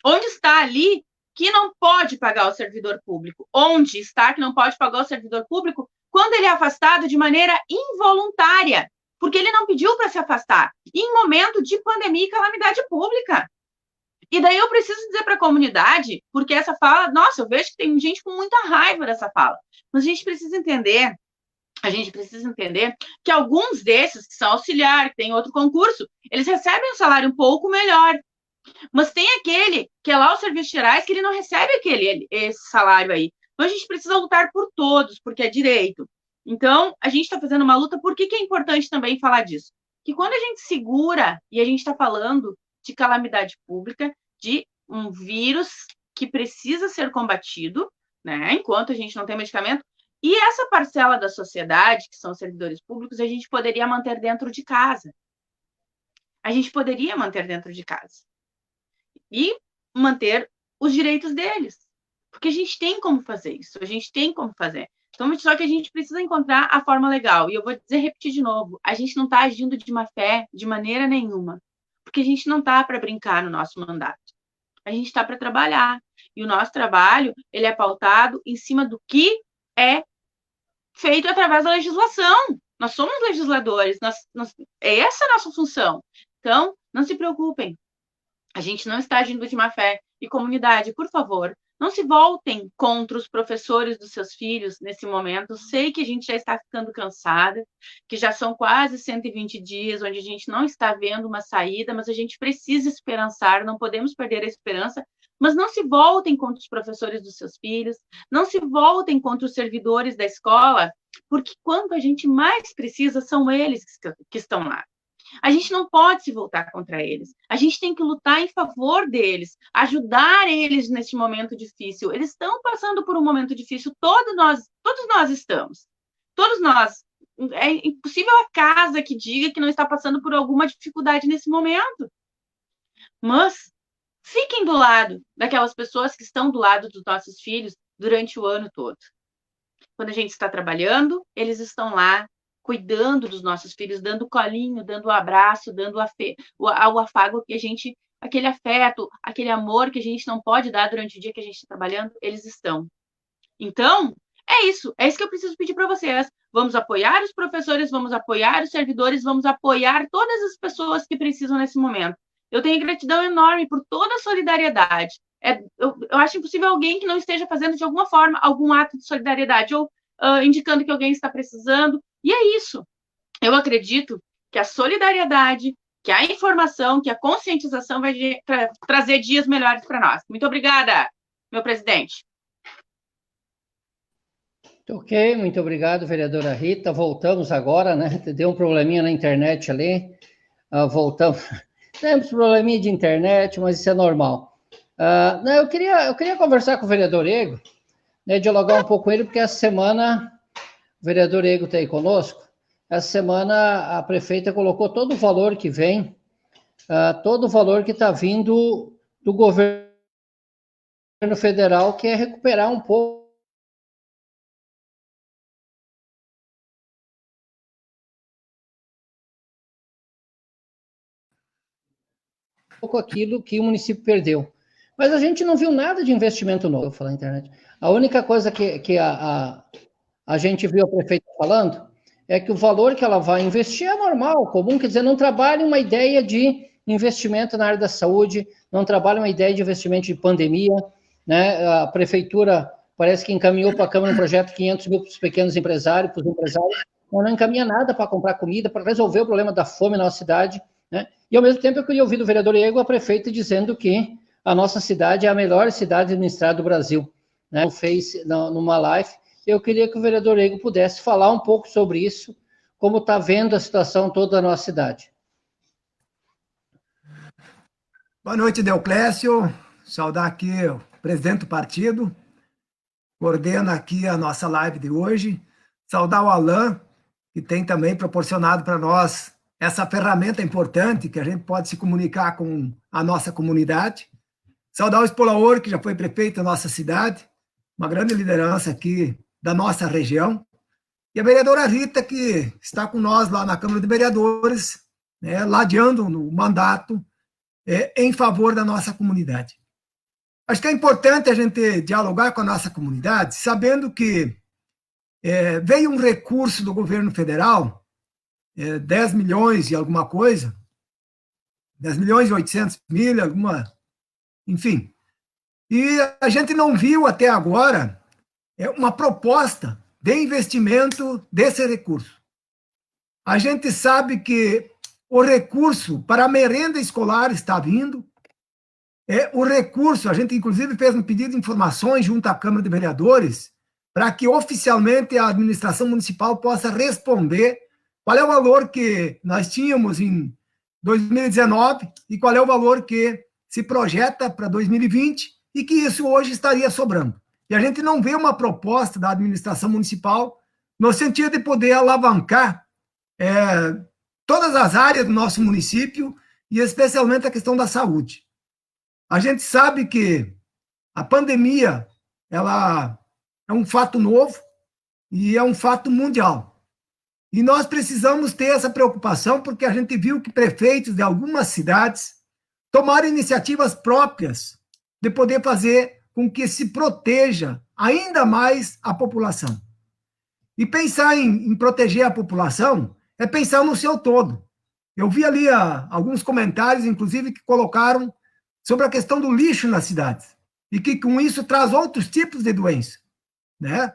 onde está ali que não pode pagar o servidor público. Onde está que não pode pagar o servidor público quando ele é afastado de maneira involuntária, porque ele não pediu para se afastar, em momento de pandemia e calamidade pública. E daí eu preciso dizer para a comunidade, porque essa fala, nossa, eu vejo que tem gente com muita raiva dessa fala, mas a gente precisa entender que alguns desses que são auxiliar, que tem outro concurso, eles recebem um salário um pouco melhor, mas tem aquele que é lá os serviços gerais que ele não recebe esse salário aí. Então a gente precisa lutar por todos, porque é direito. Então a gente está fazendo uma luta. Por que é importante também falar disso? Que quando a gente segura e a gente está falando de calamidade pública, de um vírus que precisa ser combatido, né? Enquanto a gente não tem medicamento, e essa parcela da sociedade, que são os servidores públicos, a gente poderia manter dentro de casa. A gente poderia manter dentro de casa. E manter os direitos deles. Porque a gente tem como fazer isso, a gente tem como fazer. Então, só que a gente precisa encontrar a forma legal. E eu vou repetir de novo, a gente não está agindo de má fé de maneira nenhuma. Porque a gente não está para brincar no nosso mandato. A gente está para trabalhar. E o nosso trabalho, ele é pautado em cima do que é feito através da legislação. Nós somos legisladores, essa é a nossa função. Então, não se preocupem. A gente não está agindo de má fé. E comunidade, por favor, não se voltem contra os professores dos seus filhos nesse momento. Sei que a gente já está ficando cansada, que já são quase 120 dias onde a gente não está vendo uma saída, mas a gente precisa esperançar, não podemos perder a esperança. Mas não se voltem contra os professores dos seus filhos, não se voltem contra os servidores da escola, porque quando a gente mais precisa, são eles que estão lá. A gente não pode se voltar contra eles. A gente tem que lutar em favor deles, ajudar eles nesse momento difícil. Eles estão passando por um momento difícil, todos nós estamos. Todos nós. É impossível a casa que diga que não está passando por alguma dificuldade nesse momento. Mas fiquem do lado daquelas pessoas que estão do lado dos nossos filhos durante o ano todo. Quando a gente está trabalhando, eles estão lá cuidando dos nossos filhos, dando colinho, dando abraço, dando o afago que a gente, aquele afeto, aquele amor que a gente não pode dar durante o dia que a gente está trabalhando, eles estão. Então, é isso que eu preciso pedir para vocês. Vamos apoiar os professores, vamos apoiar os servidores, vamos apoiar todas as pessoas que precisam nesse momento. Eu tenho gratidão enorme por toda a solidariedade. Eu acho impossível alguém que não esteja fazendo de alguma forma algum ato de solidariedade ou indicando que alguém está precisando. E é isso. Eu acredito que a solidariedade, que a informação, que a conscientização vai trazer dias melhores para nós. Muito obrigada, meu presidente. Ok, muito obrigado, vereadora Rita. Voltamos agora, né? Deu um probleminha na internet ali. Voltamos. Temos probleminha de internet, mas isso é normal. Eu queria conversar com o vereador Ego, né, dialogar um pouco com ele, porque essa semana o vereador Ego está aí conosco. Essa semana a prefeita colocou todo o valor que vem, todo o valor que está vindo do governo federal, que é recuperar um pouco aquilo que o município perdeu. Mas a gente não viu nada de investimento novo, eu vou falar na internet. A única coisa que a gente viu a prefeita falando é que o valor que ela vai investir é normal, comum, quer dizer, não trabalha uma ideia de investimento na área da saúde, não trabalha uma ideia de investimento de pandemia, né? A prefeitura parece que encaminhou para a Câmara um projeto de 500 mil para os pequenos empresários, para os empresários, mas não encaminha nada para comprar comida, para resolver o problema da fome na nossa cidade, né? E, ao mesmo tempo, eu queria ouvir do vereador Ego, a prefeita, dizendo que a nossa cidade é a melhor cidade administrada do Brasil, né? Fez numa live. Eu queria que o vereador Ego pudesse falar um pouco sobre isso, como está vendo a situação toda da nossa cidade. Boa noite, Deoclésio. Saudar aqui o presidente do partido. coordena aqui a nossa live de hoje. Saudar o Alan, que tem também proporcionado para nós essa ferramenta importante que a gente pode se comunicar com a nossa comunidade. Saudar o Espolaor, que já foi prefeito da nossa cidade, uma grande liderança aqui da nossa região. E a vereadora Rita, que está com nós lá na Câmara de Vereadores, né, ladeando no mandato em favor da nossa comunidade. Acho que é importante a gente dialogar com a nossa comunidade, sabendo que veio um recurso do governo federal, 10 milhões e alguma coisa, 10 milhões e 800 mil, enfim. E a gente não viu até agora uma proposta de investimento desse recurso. A gente sabe que o recurso para a merenda escolar está vindo, o recurso, a gente inclusive fez um pedido de informações junto à Câmara de Vereadores, para que oficialmente a administração municipal possa responder qual é o valor que nós tínhamos em 2019 e qual é o valor que se projeta para 2020 e que isso hoje estaria sobrando. E a gente não vê uma proposta da administração municipal no sentido de poder alavancar todas as áreas do nosso município e especialmente a questão da saúde. A gente sabe que a pandemia ela é um fato novo e é um fato mundial. E nós precisamos ter essa preocupação porque a gente viu que prefeitos de algumas cidades tomaram iniciativas próprias de poder fazer com que se proteja ainda mais a população. E pensar em proteger a população é pensar no seu todo. Eu vi ali alguns comentários, inclusive, que colocaram sobre a questão do lixo nas cidades e que com isso traz outros tipos de doença, né?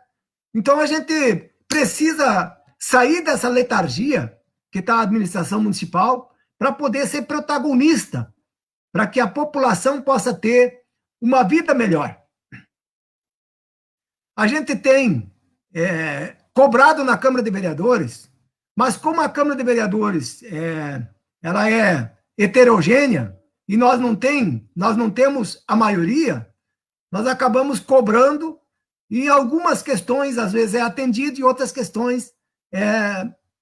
Então a gente precisa sair dessa letargia que está a administração municipal para poder ser protagonista, para que a população possa ter uma vida melhor. A gente tem cobrado na Câmara de Vereadores, mas como a Câmara de Vereadores ela é heterogênea e nós não temos a maioria, nós acabamos cobrando e algumas questões às vezes é atendido e outras questões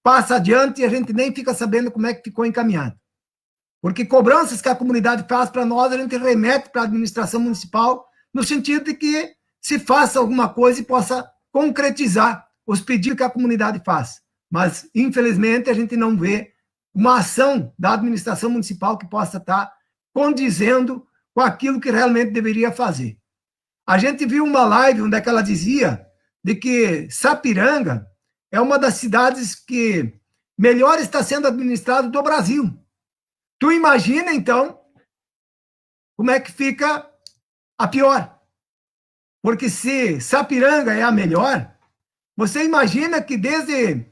passa adiante e a gente nem fica sabendo como é que ficou encaminhado. Porque cobranças que a comunidade faz para nós, a gente remete para a administração municipal no sentido de que se faça alguma coisa e possa concretizar os pedidos que a comunidade faz. Mas, infelizmente, a gente não vê uma ação da administração municipal que possa estar condizendo com aquilo que realmente deveria fazer. A gente viu uma live onde ela dizia de que Sapiranga é uma das cidades que melhor está sendo administrada do Brasil. Tu imagina, então, como é que fica a pior. Porque se Sapiranga é a melhor, você imagina que desde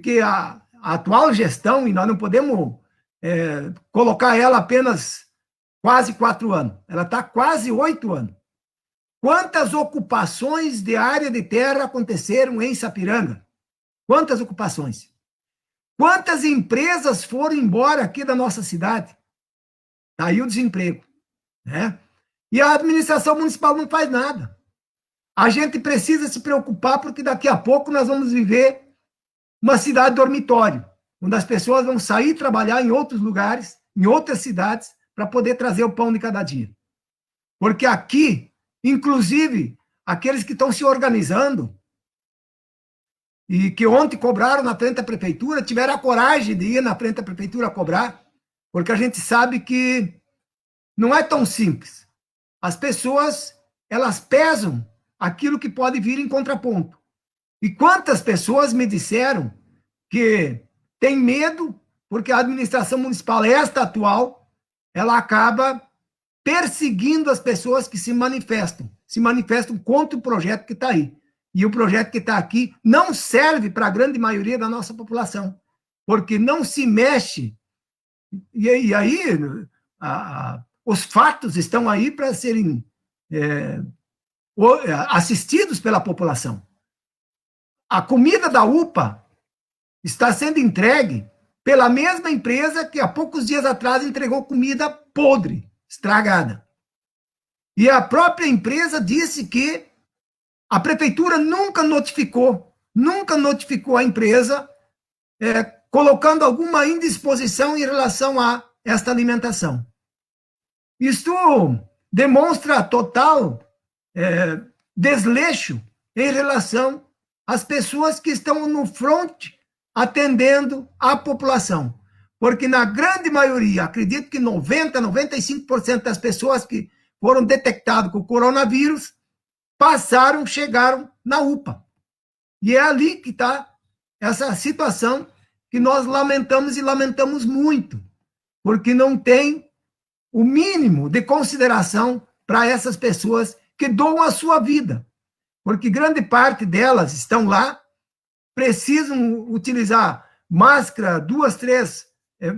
que a atual gestão, e nós não podemos colocar ela apenas quase 4 anos, ela está quase 8 anos. Quantas ocupações de área de terra aconteceram em Sapiranga? Quantas ocupações? Quantas empresas foram embora aqui da nossa cidade? Aí o desemprego, né? E a administração municipal não faz nada. A gente precisa se preocupar porque daqui a pouco nós vamos viver uma cidade dormitório, onde as pessoas vão sair trabalhar em outros lugares, em outras cidades, para poder trazer o pão de cada dia. Porque aqui, inclusive, aqueles que estão se organizando e que ontem cobraram na frente da prefeitura, tiveram a coragem de ir na frente da prefeitura cobrar, porque a gente sabe que não é tão simples. As pessoas, elas pesam aquilo que pode vir em contraponto. E quantas pessoas me disseram que tem medo porque a administração municipal, esta atual, ela acaba perseguindo as pessoas que se manifestam contra o projeto que está aí. E o projeto que está aqui não serve para a grande maioria da nossa população, porque não se mexe. E aí os fatos estão aí para serem assistidos pela população. A comida da UPA está sendo entregue pela mesma empresa que há poucos dias atrás entregou comida podre, estragada. E a própria empresa disse que A prefeitura nunca notificou a empresa colocando alguma indisposição em relação a esta alimentação. Isto demonstra total desleixo em relação às pessoas que estão no front atendendo a população. Porque na grande maioria, acredito que 90%, 95% das pessoas que foram detectadas com o coronavírus chegaram na UPA. E é ali que está essa situação que nós lamentamos e lamentamos muito, porque não tem o mínimo de consideração para essas pessoas que doam a sua vida, porque grande parte delas estão lá, precisam utilizar máscara, 2, 3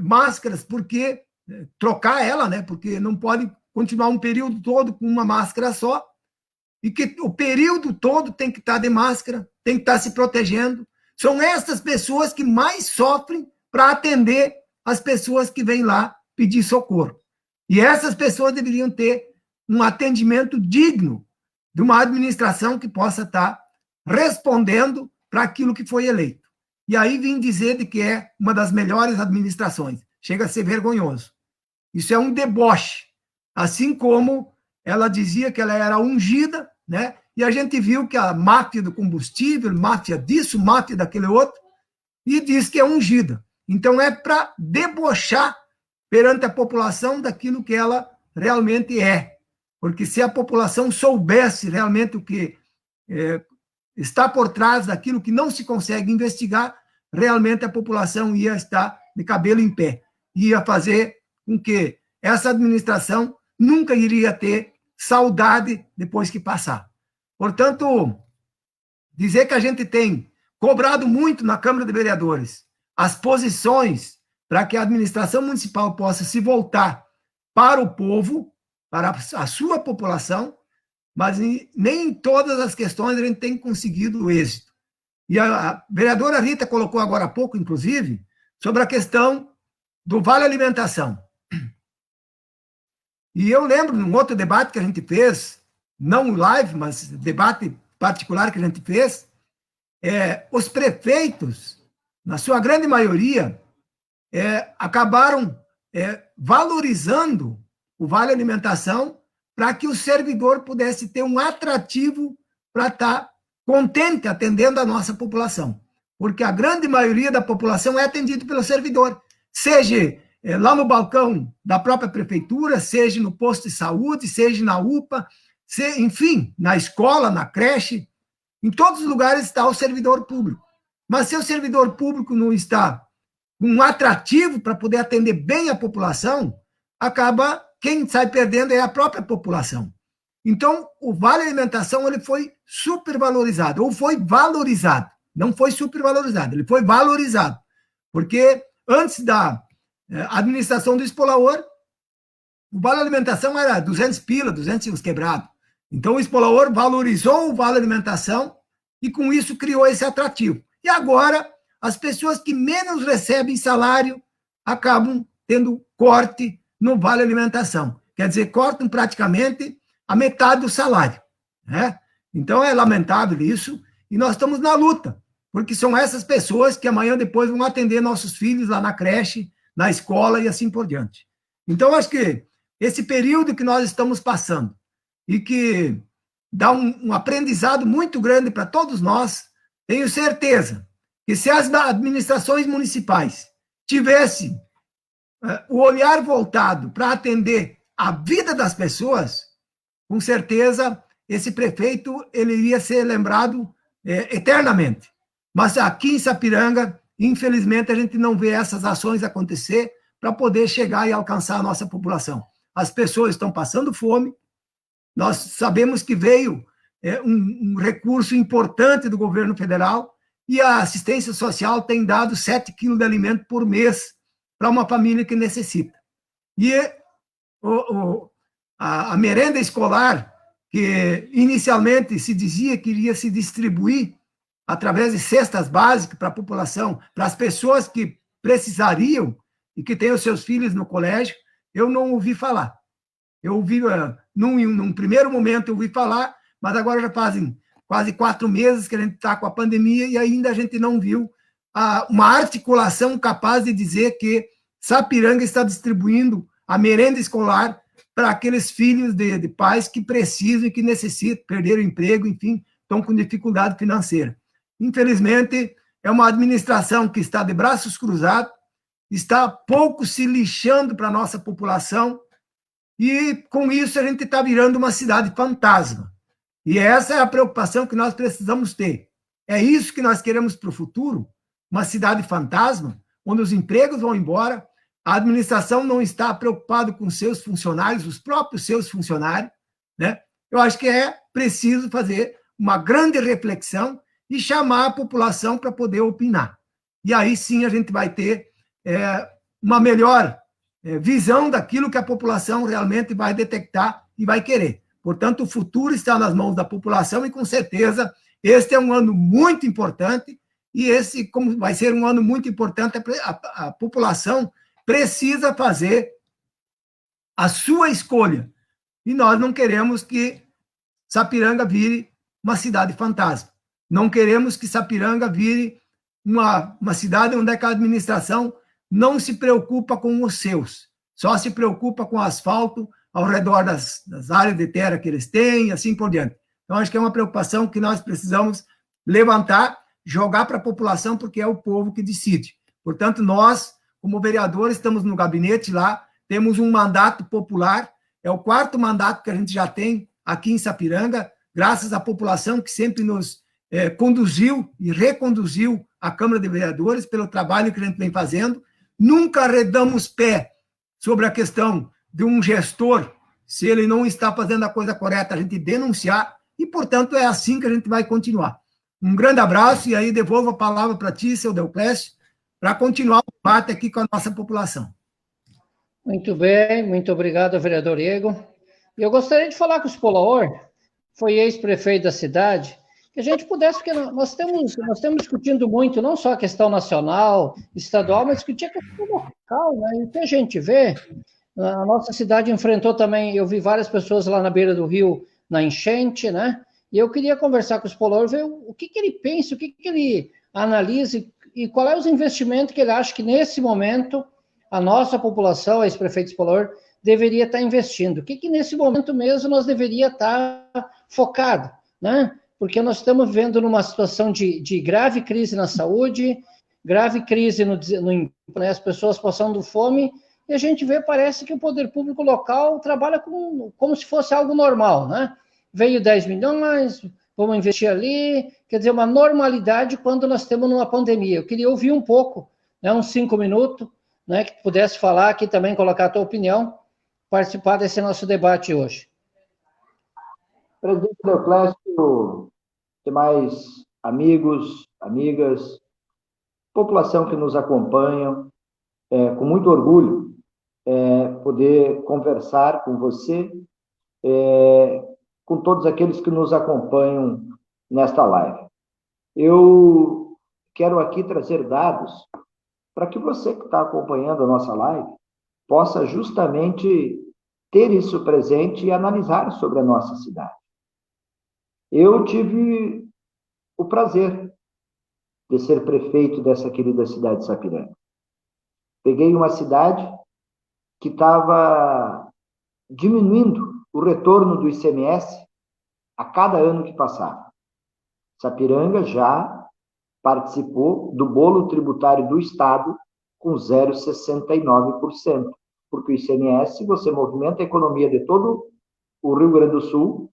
máscaras, porque trocar ela, né? Porque não pode continuar um período todo com uma máscara só, e que o período todo tem que estar de máscara, tem que estar se protegendo. São essas pessoas que mais sofrem para atender as pessoas que vêm lá pedir socorro. E essas pessoas deveriam ter um atendimento digno de uma administração que possa estar respondendo para aquilo que foi eleito. E aí vim dizer de que é uma das melhores administrações. Chega a ser vergonhoso. Isso é um deboche. Assim como ela dizia que ela era ungida, né? E a gente viu que a máfia do combustível, máfia disso, máfia daquele outro, e diz que é ungida. Então é para debochar perante a população daquilo que ela realmente é. Porque se a população soubesse realmente o que está por trás daquilo que não se consegue investigar, realmente a população ia estar de cabelo em pé. Ia fazer com que essa administração nunca iria ter saudade depois que passar. Portanto, dizer que a gente tem cobrado muito na Câmara de Vereadores as posições para que a administração municipal possa se voltar para o povo, para a sua população, mas nem em todas as questões a gente tem conseguido êxito. E a vereadora Rita colocou agora há pouco, inclusive, sobre a questão do Vale Alimentação. E eu lembro, num outro debate que a gente fez, não live, mas debate particular que a gente fez, os prefeitos, na sua grande maioria, acabaram valorizando o Vale Alimentação para que o servidor pudesse ter um atrativo para estar contente atendendo a nossa população. Porque a grande maioria da população é atendida pelo servidor, seja lá no balcão da própria prefeitura, seja no posto de saúde, seja na UPA, enfim, na escola, na creche, em todos os lugares está o servidor público. Mas se o servidor público não está com um atrativo para poder atender bem a população, acaba, quem sai perdendo é a própria população. Então, o Vale Alimentação ele foi supervalorizado, ou foi valorizado, não foi supervalorizado, ele foi valorizado, porque antes da administração do Espolaor, o Vale Alimentação era 200 pila, 200 e uns quebrados. Então, o Espolaor valorizou o Vale Alimentação e, com isso, criou esse atrativo. E agora, as pessoas que menos recebem salário acabam tendo corte no Vale Alimentação. Quer dizer, cortam praticamente a metade do salário, né? Então, é lamentável isso, e nós estamos na luta, porque são essas pessoas que amanhã depois vão atender nossos filhos lá na creche, na escola e assim por diante. Então, acho que esse período que nós estamos passando e que dá um aprendizado muito grande para todos nós, tenho certeza que se as administrações municipais tivessem o olhar voltado para atender a vida das pessoas, com certeza esse prefeito ele iria ser lembrado eternamente. Mas aqui em Sapiranga, infelizmente, a gente não vê essas ações acontecer para poder chegar e alcançar a nossa população. As pessoas estão passando fome, nós sabemos que veio um recurso importante do governo federal e a assistência social tem dado 7 quilos de alimento por mês para uma família que necessita. E a merenda escolar, que inicialmente se dizia que iria se distribuir através de cestas básicas para a população, para as pessoas que precisariam e que têm os seus filhos no colégio, eu não ouvi falar. Eu ouvi, num primeiro momento, eu ouvi falar, mas agora já fazem quase 4 meses que a gente está com a pandemia e ainda a gente não viu uma articulação capaz de dizer que Sapiranga está distribuindo a merenda escolar para aqueles filhos de pais que precisam e que necessitam, perderam o emprego, enfim, estão com dificuldade financeira. Infelizmente, é uma administração que está de braços cruzados, está pouco se lixando para a nossa população, e com isso a gente está virando uma cidade fantasma. E essa é a preocupação que nós precisamos ter. É isso que nós queremos para o futuro? Uma cidade fantasma, onde os empregos vão embora, a administração não está preocupada com seus funcionários, os próprios seus funcionários, né? Eu acho que é preciso fazer uma grande reflexão e chamar a população para poder opinar. E aí sim a gente vai ter uma melhor visão daquilo que a população realmente vai detectar e vai querer. Portanto, o futuro está nas mãos da população e, com certeza, este é um ano muito importante e esse, como vai ser um ano muito importante, a população precisa fazer a sua escolha. E nós não queremos que Sapiranga vire uma cidade fantasma. Não queremos que Sapiranga vire uma cidade onde a administração não se preocupa com os seus, só se preocupa com o asfalto ao redor das áreas de terra que eles têm, assim por diante. Então, acho que é uma preocupação que nós precisamos levantar, jogar para a população, porque é o povo que decide. Portanto, nós, como vereadores, estamos no gabinete lá, temos um mandato popular, é o 4º mandato que a gente já tem aqui em Sapiranga, graças à população que sempre nos conduziu e reconduziu à Câmara de Vereadores pelo trabalho que a gente vem fazendo. Nunca arredamos pé sobre a questão de um gestor, se ele não está fazendo a coisa correta, a gente denunciar, e, portanto, é assim que a gente vai continuar. Um grande abraço, e aí devolvo a palavra para ti, seu Deoclésio, para continuar o debate aqui com a nossa população. Muito bem, muito obrigado, vereador Diego. E eu gostaria de falar com o Spolaor, foi ex-prefeito da cidade, que a gente pudesse, porque nós estamos discutindo muito, não só a questão nacional, estadual, mas discutir a questão local, né? E o que a gente vê, a nossa cidade enfrentou também, eu vi várias pessoas lá na beira do rio, na enchente, né? E eu queria conversar com o Spolaor, ver o que ele pensa, o que ele analisa e qual é os investimentos que ele acha que, nesse momento, a nossa população, ex-prefeito Spolaor, deveria estar investindo. O que nesse momento mesmo nós deveria estar focado, né? Porque nós estamos vivendo numa situação de grave crise na saúde, grave crise no né, as pessoas passando fome, e a gente vê, parece que o poder público local trabalha como se fosse algo normal, né? Veio 10 milhões, vamos investir ali, quer dizer, uma normalidade quando nós temos uma pandemia. Eu queria ouvir um pouco, né, uns 5 minutos, né, que pudesse falar aqui também, colocar a tua opinião, participar desse nosso debate hoje. Presidente Deoclésio, demais amigos, amigas, população que nos acompanha, com muito orgulho, poder conversar com você, com todos aqueles que nos acompanham nesta live. Eu quero aqui trazer dados para que você que está acompanhando a nossa live possa justamente ter isso presente e analisar sobre a nossa cidade. Eu tive o prazer de ser prefeito dessa querida cidade de Sapiranga. Peguei uma cidade que estava diminuindo o retorno do ICMS a cada ano que passava. Sapiranga já participou do bolo tributário do Estado com 0,69%, porque o ICMS, você movimenta a economia de todo o Rio Grande do Sul,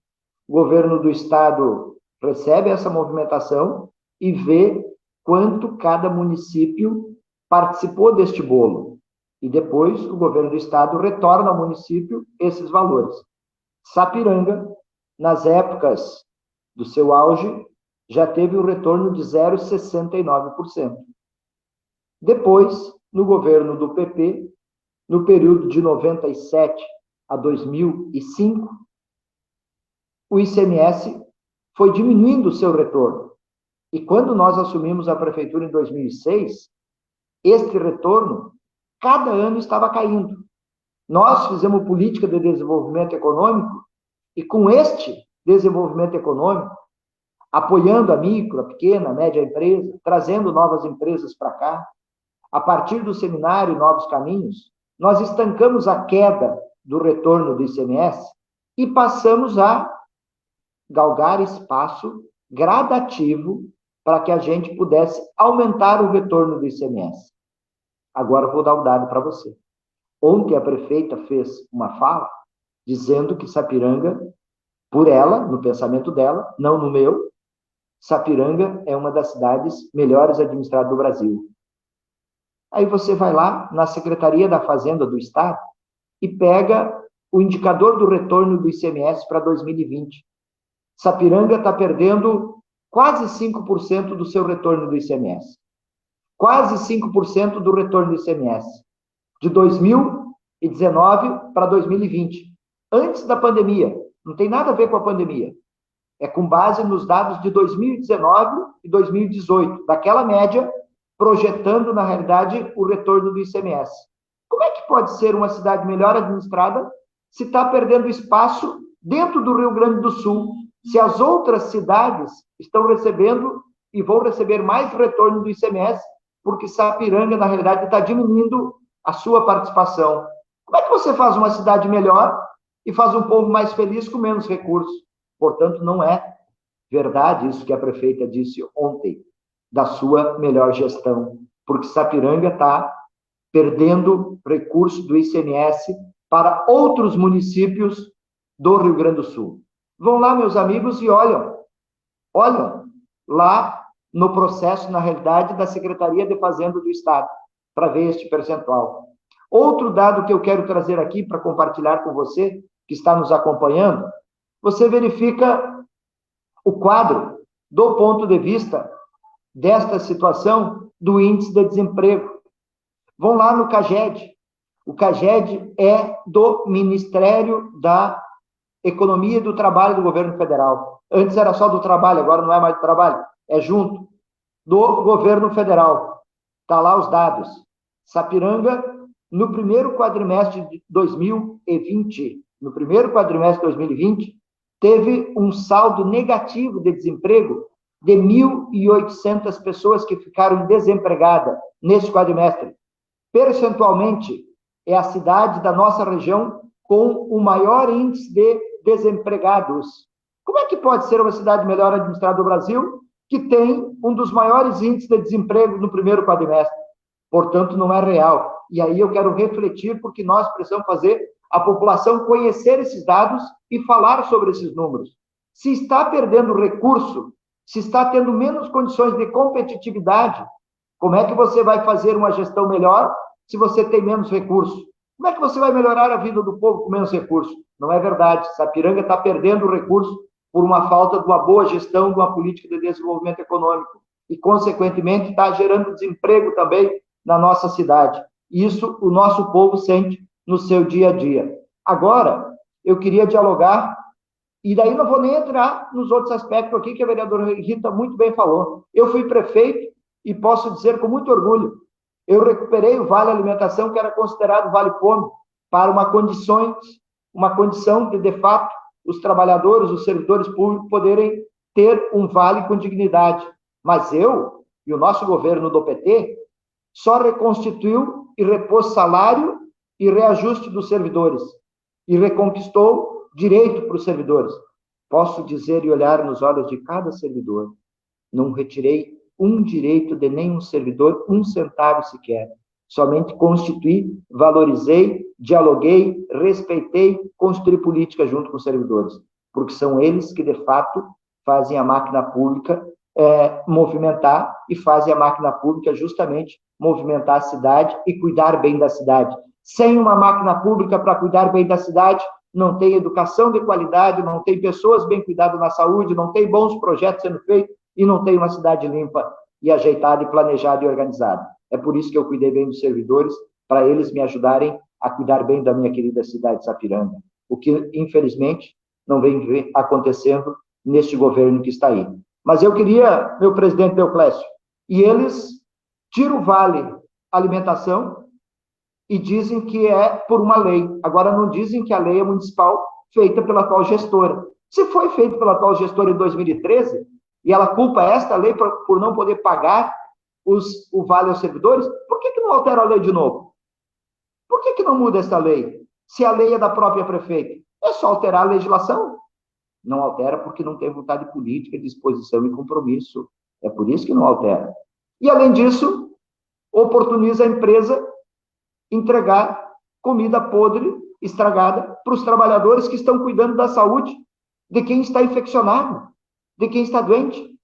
o governo do Estado recebe essa movimentação e vê quanto cada município participou deste bolo. E depois o governo do Estado retorna ao município esses valores. Sapiranga, nas épocas do seu auge, já teve um retorno de 0,69%. Depois, no governo do PP, no período de 97 a 2005, o ICMS foi diminuindo o seu retorno. E quando nós assumimos a prefeitura em 2006, este retorno, cada ano estava caindo. Nós fizemos política de desenvolvimento econômico e com este desenvolvimento econômico, apoiando a micro, a pequena, a média empresa, trazendo novas empresas para cá. A partir do seminário Novos Caminhos, nós estancamos a queda do retorno do ICMS e passamos a galgar espaço gradativo para que a gente pudesse aumentar o retorno do ICMS. Agora eu vou dar um dado para você. Ontem a prefeita fez uma fala dizendo que Sapiranga, por ela, no pensamento dela, não no meu, Sapiranga é uma das cidades melhores administradas do Brasil. Aí você vai lá na Secretaria da Fazenda do Estado e pega o indicador do retorno do ICMS para 2020. Sapiranga está perdendo quase 5% do seu retorno do ICMS. Quase 5% do retorno do ICMS. De 2019 para 2020. Antes da pandemia. Não tem nada a ver com a pandemia. É com base nos dados de 2019 e 2018. Daquela média, projetando, na realidade, o retorno do ICMS. Como é que pode ser uma cidade melhor administrada se está perdendo espaço dentro do Rio Grande do Sul? Se as outras cidades estão recebendo e vão receber mais retorno do ICMS, porque Sapiranga, na realidade, está diminuindo a sua participação. Como é que você faz uma cidade melhor e faz um povo mais feliz com menos recursos? Portanto, não é verdade isso que a prefeita disse ontem, da sua melhor gestão, porque Sapiranga está perdendo recursos do ICMS para outros municípios do Rio Grande do Sul. Vão lá, meus amigos, e olham lá no processo, na realidade, da Secretaria de Fazenda do Estado, para ver este percentual. Outro dado que eu quero trazer aqui para compartilhar com você, que está nos acompanhando, você verifica o quadro do ponto de vista desta situação do índice de desemprego. Vão lá no CAGED. O CAGED é do Ministério da Economia e do Trabalho do Governo Federal. Antes era só do trabalho, agora não é mais do trabalho, é junto do Governo Federal. Está lá os dados. Sapiranga, no primeiro quadrimestre de 2020, teve um saldo negativo de desemprego de 1.800 pessoas que ficaram desempregadas nesse quadrimestre. Percentualmente, é a cidade da nossa região com o maior índice de desempregados. Como é que pode ser uma cidade melhor administrada do Brasil que tem um dos maiores índices de desemprego no primeiro quadrimestre? Portanto, não é real. E aí eu quero refletir, porque nós precisamos fazer a população conhecer esses dados e falar sobre esses números. Se está perdendo recurso, se está tendo menos condições de competitividade, como é que você vai fazer uma gestão melhor se você tem menos recurso? Como é que você vai melhorar a vida do povo com menos recurso? Não é verdade. Sapiranga está perdendo recurso por uma falta de uma boa gestão de uma política de desenvolvimento econômico. E, consequentemente, está gerando desemprego também na nossa cidade. Isso o nosso povo sente no seu dia a dia. Agora, eu queria dialogar, e daí não vou nem entrar nos outros aspectos aqui que a vereadora Rita muito bem falou. Eu fui prefeito e posso dizer com muito orgulho, eu recuperei o Vale Alimentação, que era considerado Vale Fome, para uma condição de fato, os trabalhadores, os servidores públicos poderem ter um vale com dignidade. Mas eu e o nosso governo do PT só reconstituiu e repôs salário e reajuste dos servidores e reconquistou direito para os servidores. Posso dizer e olhar nos olhos de cada servidor, não retirei um direito de nenhum servidor, um centavo sequer. Somente constituí, valorizei, dialoguei, respeitei, construí política junto com os servidores, porque são eles que, de fato, fazem a máquina pública movimentar e fazem a máquina pública justamente movimentar a cidade e cuidar bem da cidade. Sem uma máquina pública para cuidar bem da cidade, não tem educação de qualidade, não tem pessoas bem cuidadas na saúde, não tem bons projetos sendo feitos e não tem uma cidade limpa e ajeitada e planejada e organizada. É por isso que eu cuidei bem dos servidores, para eles me ajudarem a cuidar bem da minha querida cidade de Sapiranga, o que, infelizmente, não vem acontecendo neste governo que está aí. Mas eu queria, meu presidente Deoclésio, e eles tiram o Vale Alimentação e dizem que é por uma lei. Agora não dizem que a lei é municipal feita pela atual gestora. Se foi feita pela atual gestora em 2013, e ela culpa esta lei por não poder pagar o vale aos servidores, por que não altera a lei de novo? Por que não muda esta lei? Se a lei é da própria prefeita, é só alterar a legislação. Não altera porque não tem vontade política, disposição e compromisso. É por isso que não altera. E, além disso, oportuniza a empresa entregar comida podre, estragada, para os trabalhadores que estão cuidando da saúde de quem está infeccionado, de quem está doente.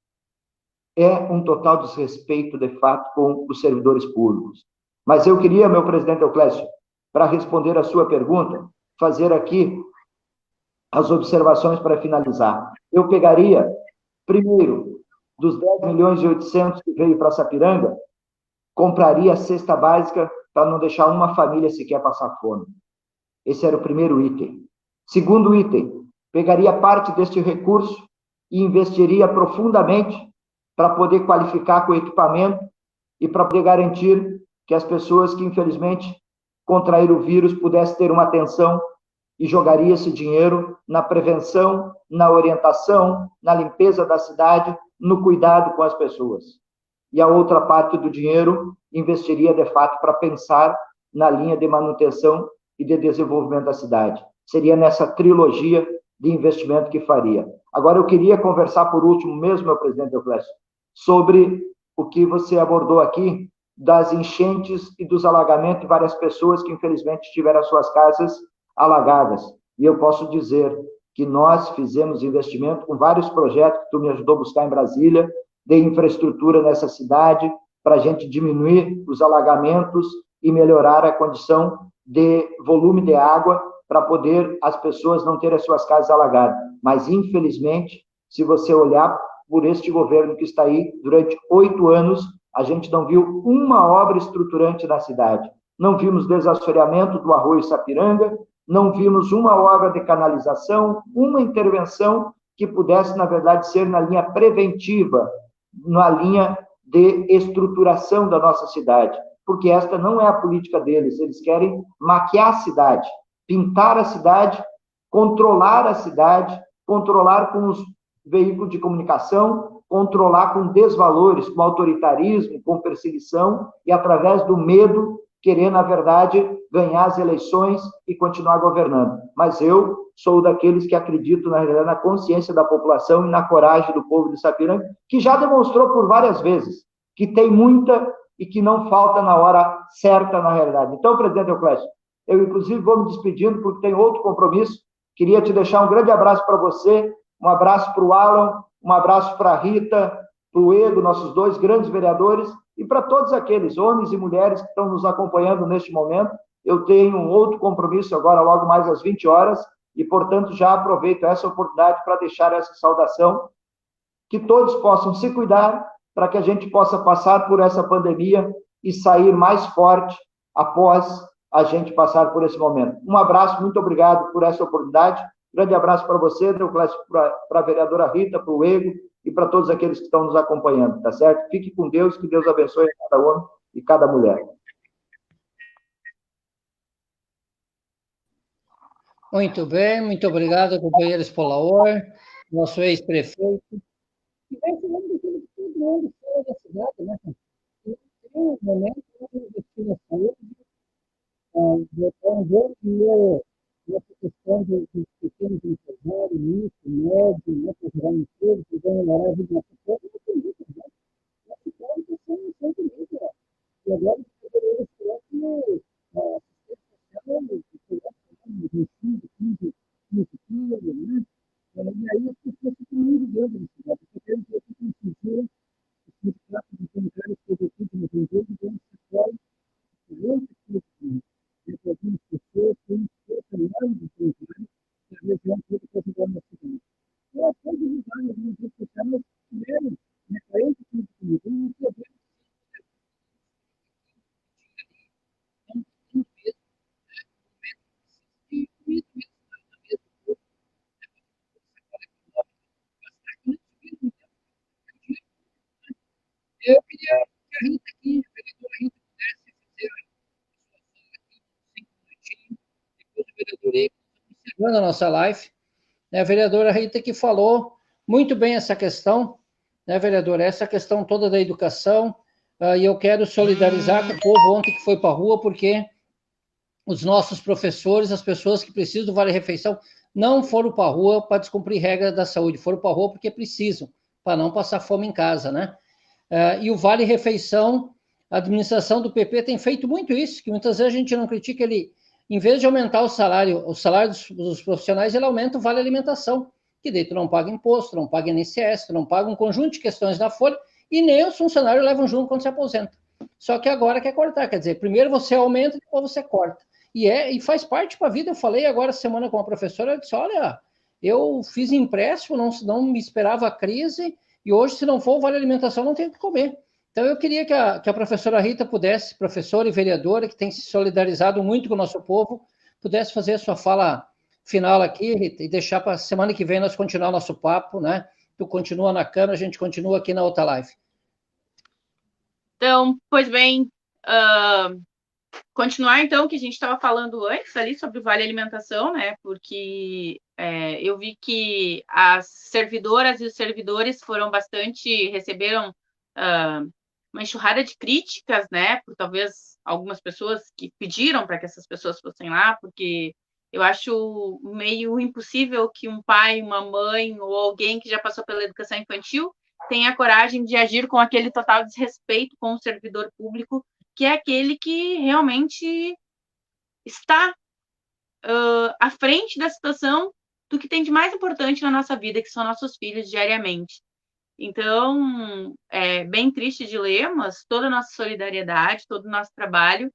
É um total desrespeito, de fato, com os servidores públicos. Mas eu queria, meu presidente Euclésio, para responder a sua pergunta, fazer aqui as observações para finalizar. Eu pegaria, primeiro, dos 10 milhões e 800 que veio para Sapiranga, compraria a cesta básica para não deixar uma família sequer passar fome. Esse era o primeiro item. Segundo item, pegaria parte deste recurso e investiria profundamente para poder qualificar com equipamento e para poder garantir que as pessoas que, infelizmente, contraíram o vírus pudessem ter uma atenção e jogaria esse dinheiro na prevenção, na orientação, na limpeza da cidade, no cuidado com as pessoas. E a outra parte do dinheiro investiria, de fato, para pensar na linha de manutenção e de desenvolvimento da cidade. Seria nessa trilogia de investimento que faria. Agora, eu queria conversar, por último mesmo, meu presidente Euclésio, sobre o que você abordou aqui, das enchentes e dos alagamentos de várias pessoas que, infelizmente, tiveram as suas casas alagadas. E eu posso dizer que nós fizemos investimento com vários projetos que tu me ajudou a buscar em Brasília, de infraestrutura nessa cidade, para a gente diminuir os alagamentos e melhorar a condição de volume de água para poder as pessoas não terem as suas casas alagadas. Mas, infelizmente, se você olhar por este governo que está aí, durante 8 anos, a gente não viu uma obra estruturante na cidade. Não vimos desassoreamento do Arroio Sapiranga, não vimos uma obra de canalização, uma intervenção que pudesse, na verdade, ser na linha preventiva, na linha de estruturação da nossa cidade, porque esta não é a política deles. Eles querem maquiar a cidade, pintar a cidade, controlar com os veículos de comunicação, controlar com desvalores, com autoritarismo, com perseguição e, através do medo, querer, na verdade, ganhar as eleições e continuar governando. Mas eu sou daqueles que acreditam, na realidade, na consciência da população e na coragem do povo de Sapiranga, que já demonstrou por várias vezes que tem muita e que não falta na hora certa, na realidade. Então, presidente Euclésio, eu, inclusive, vou me despedindo porque tenho outro compromisso. Queria te deixar um grande abraço para você, um abraço para o Alan, um abraço para a Rita, para o Ego, nossos 2 grandes vereadores, e para todos aqueles homens e mulheres que estão nos acompanhando neste momento. Eu tenho um outro compromisso agora, logo mais às 20 horas, e, portanto, já aproveito essa oportunidade para deixar essa saudação, que todos possam se cuidar, para que a gente possa passar por essa pandemia e sair mais forte após a gente passar por esse momento. Um abraço, muito obrigado por essa oportunidade. Grande abraço para você, para a vereadora Rita, para o Ego e para todos aqueles que estão nos acompanhando, tá certo? Fique com Deus, que Deus abençoe cada homem e cada mulher. Muito bem, muito obrigado, companheiro Espolaor, nosso ex-prefeito. E vem falando daquilo que todo mundo fala da cidade, né? Tem um momento de investir na saúde, botar um bom dinheiro nessa questão dos pequenos empresários, micro, médio, né, para gerar um emprego, para melhorar a vida da pessoa, não tem jeito, né? Na cidade está sendo sempre muito, ó. E agora, o poderoso será que a assistência social, de 15 quilos, né? E aí as pessoas ficam muito grandes na cidade, porque temos aqui que incentivar os sindicatos de sanitários produtivos no conjunto, então se pode as pessoas têm força enorme de sanitários que a região toda está ajudando na cidade. Eu acho que ajudar nas redes sociais tiveram 40 tipos de comida, não sabemos eu queria que a Rita aqui, a vereadora Rita, pudesse fazer 5 minutinhos, depois o vereador Ego, encerrando a nossa live. A vereadora Rita que falou muito bem essa questão, né, vereador? Essa questão toda da educação, e eu quero solidarizar com o povo ontem que foi para a rua, porque os nossos professores, as pessoas que precisam do Vale-Refeição, não foram para a rua para descumprir regras da saúde, foram para a rua porque precisam, para não passar fome em casa, né? E o Vale-Refeição, a administração do PP tem feito muito isso, que muitas vezes a gente não critica, ele, em vez de aumentar o salário dos profissionais, ele aumenta o Vale-Alimentação, que daí tu não paga imposto, não paga INSS, tu não paga um conjunto de questões da folha, e nem os funcionários levam junto quando se aposenta. Só que agora quer cortar, quer dizer, primeiro você aumenta, depois você corta. E faz parte para a vida. Eu falei agora semana com uma professora, ela disse, olha, eu fiz empréstimo, não me esperava a crise, e hoje, se não for o Vale Alimentação, não tenho o que comer. Então, eu queria que a professora Rita pudesse, professora e vereadora, que tem se solidarizado muito com o nosso povo, pudesse fazer a sua fala final aqui, Rita, e deixar para a semana que vem nós continuar o nosso papo, né? Tu continua na Câmara, a gente continua aqui na outra live. Então, pois bem, continuar então o que a gente estava falando antes ali sobre o Vale Alimentação, né? Porque eu vi que as servidoras e os servidores receberam uma enxurrada de críticas, né? Por talvez algumas pessoas que pediram para que essas pessoas fossem lá, porque eu acho meio impossível que um pai, uma mãe ou alguém que já passou pela educação infantil tenha a coragem de agir com aquele total desrespeito com o servidor público, que é aquele que realmente está à frente da situação do que tem de mais importante na nossa vida, que são nossos filhos diariamente. Então, é bem triste de ler, mas toda a nossa solidariedade, todo o nosso trabalho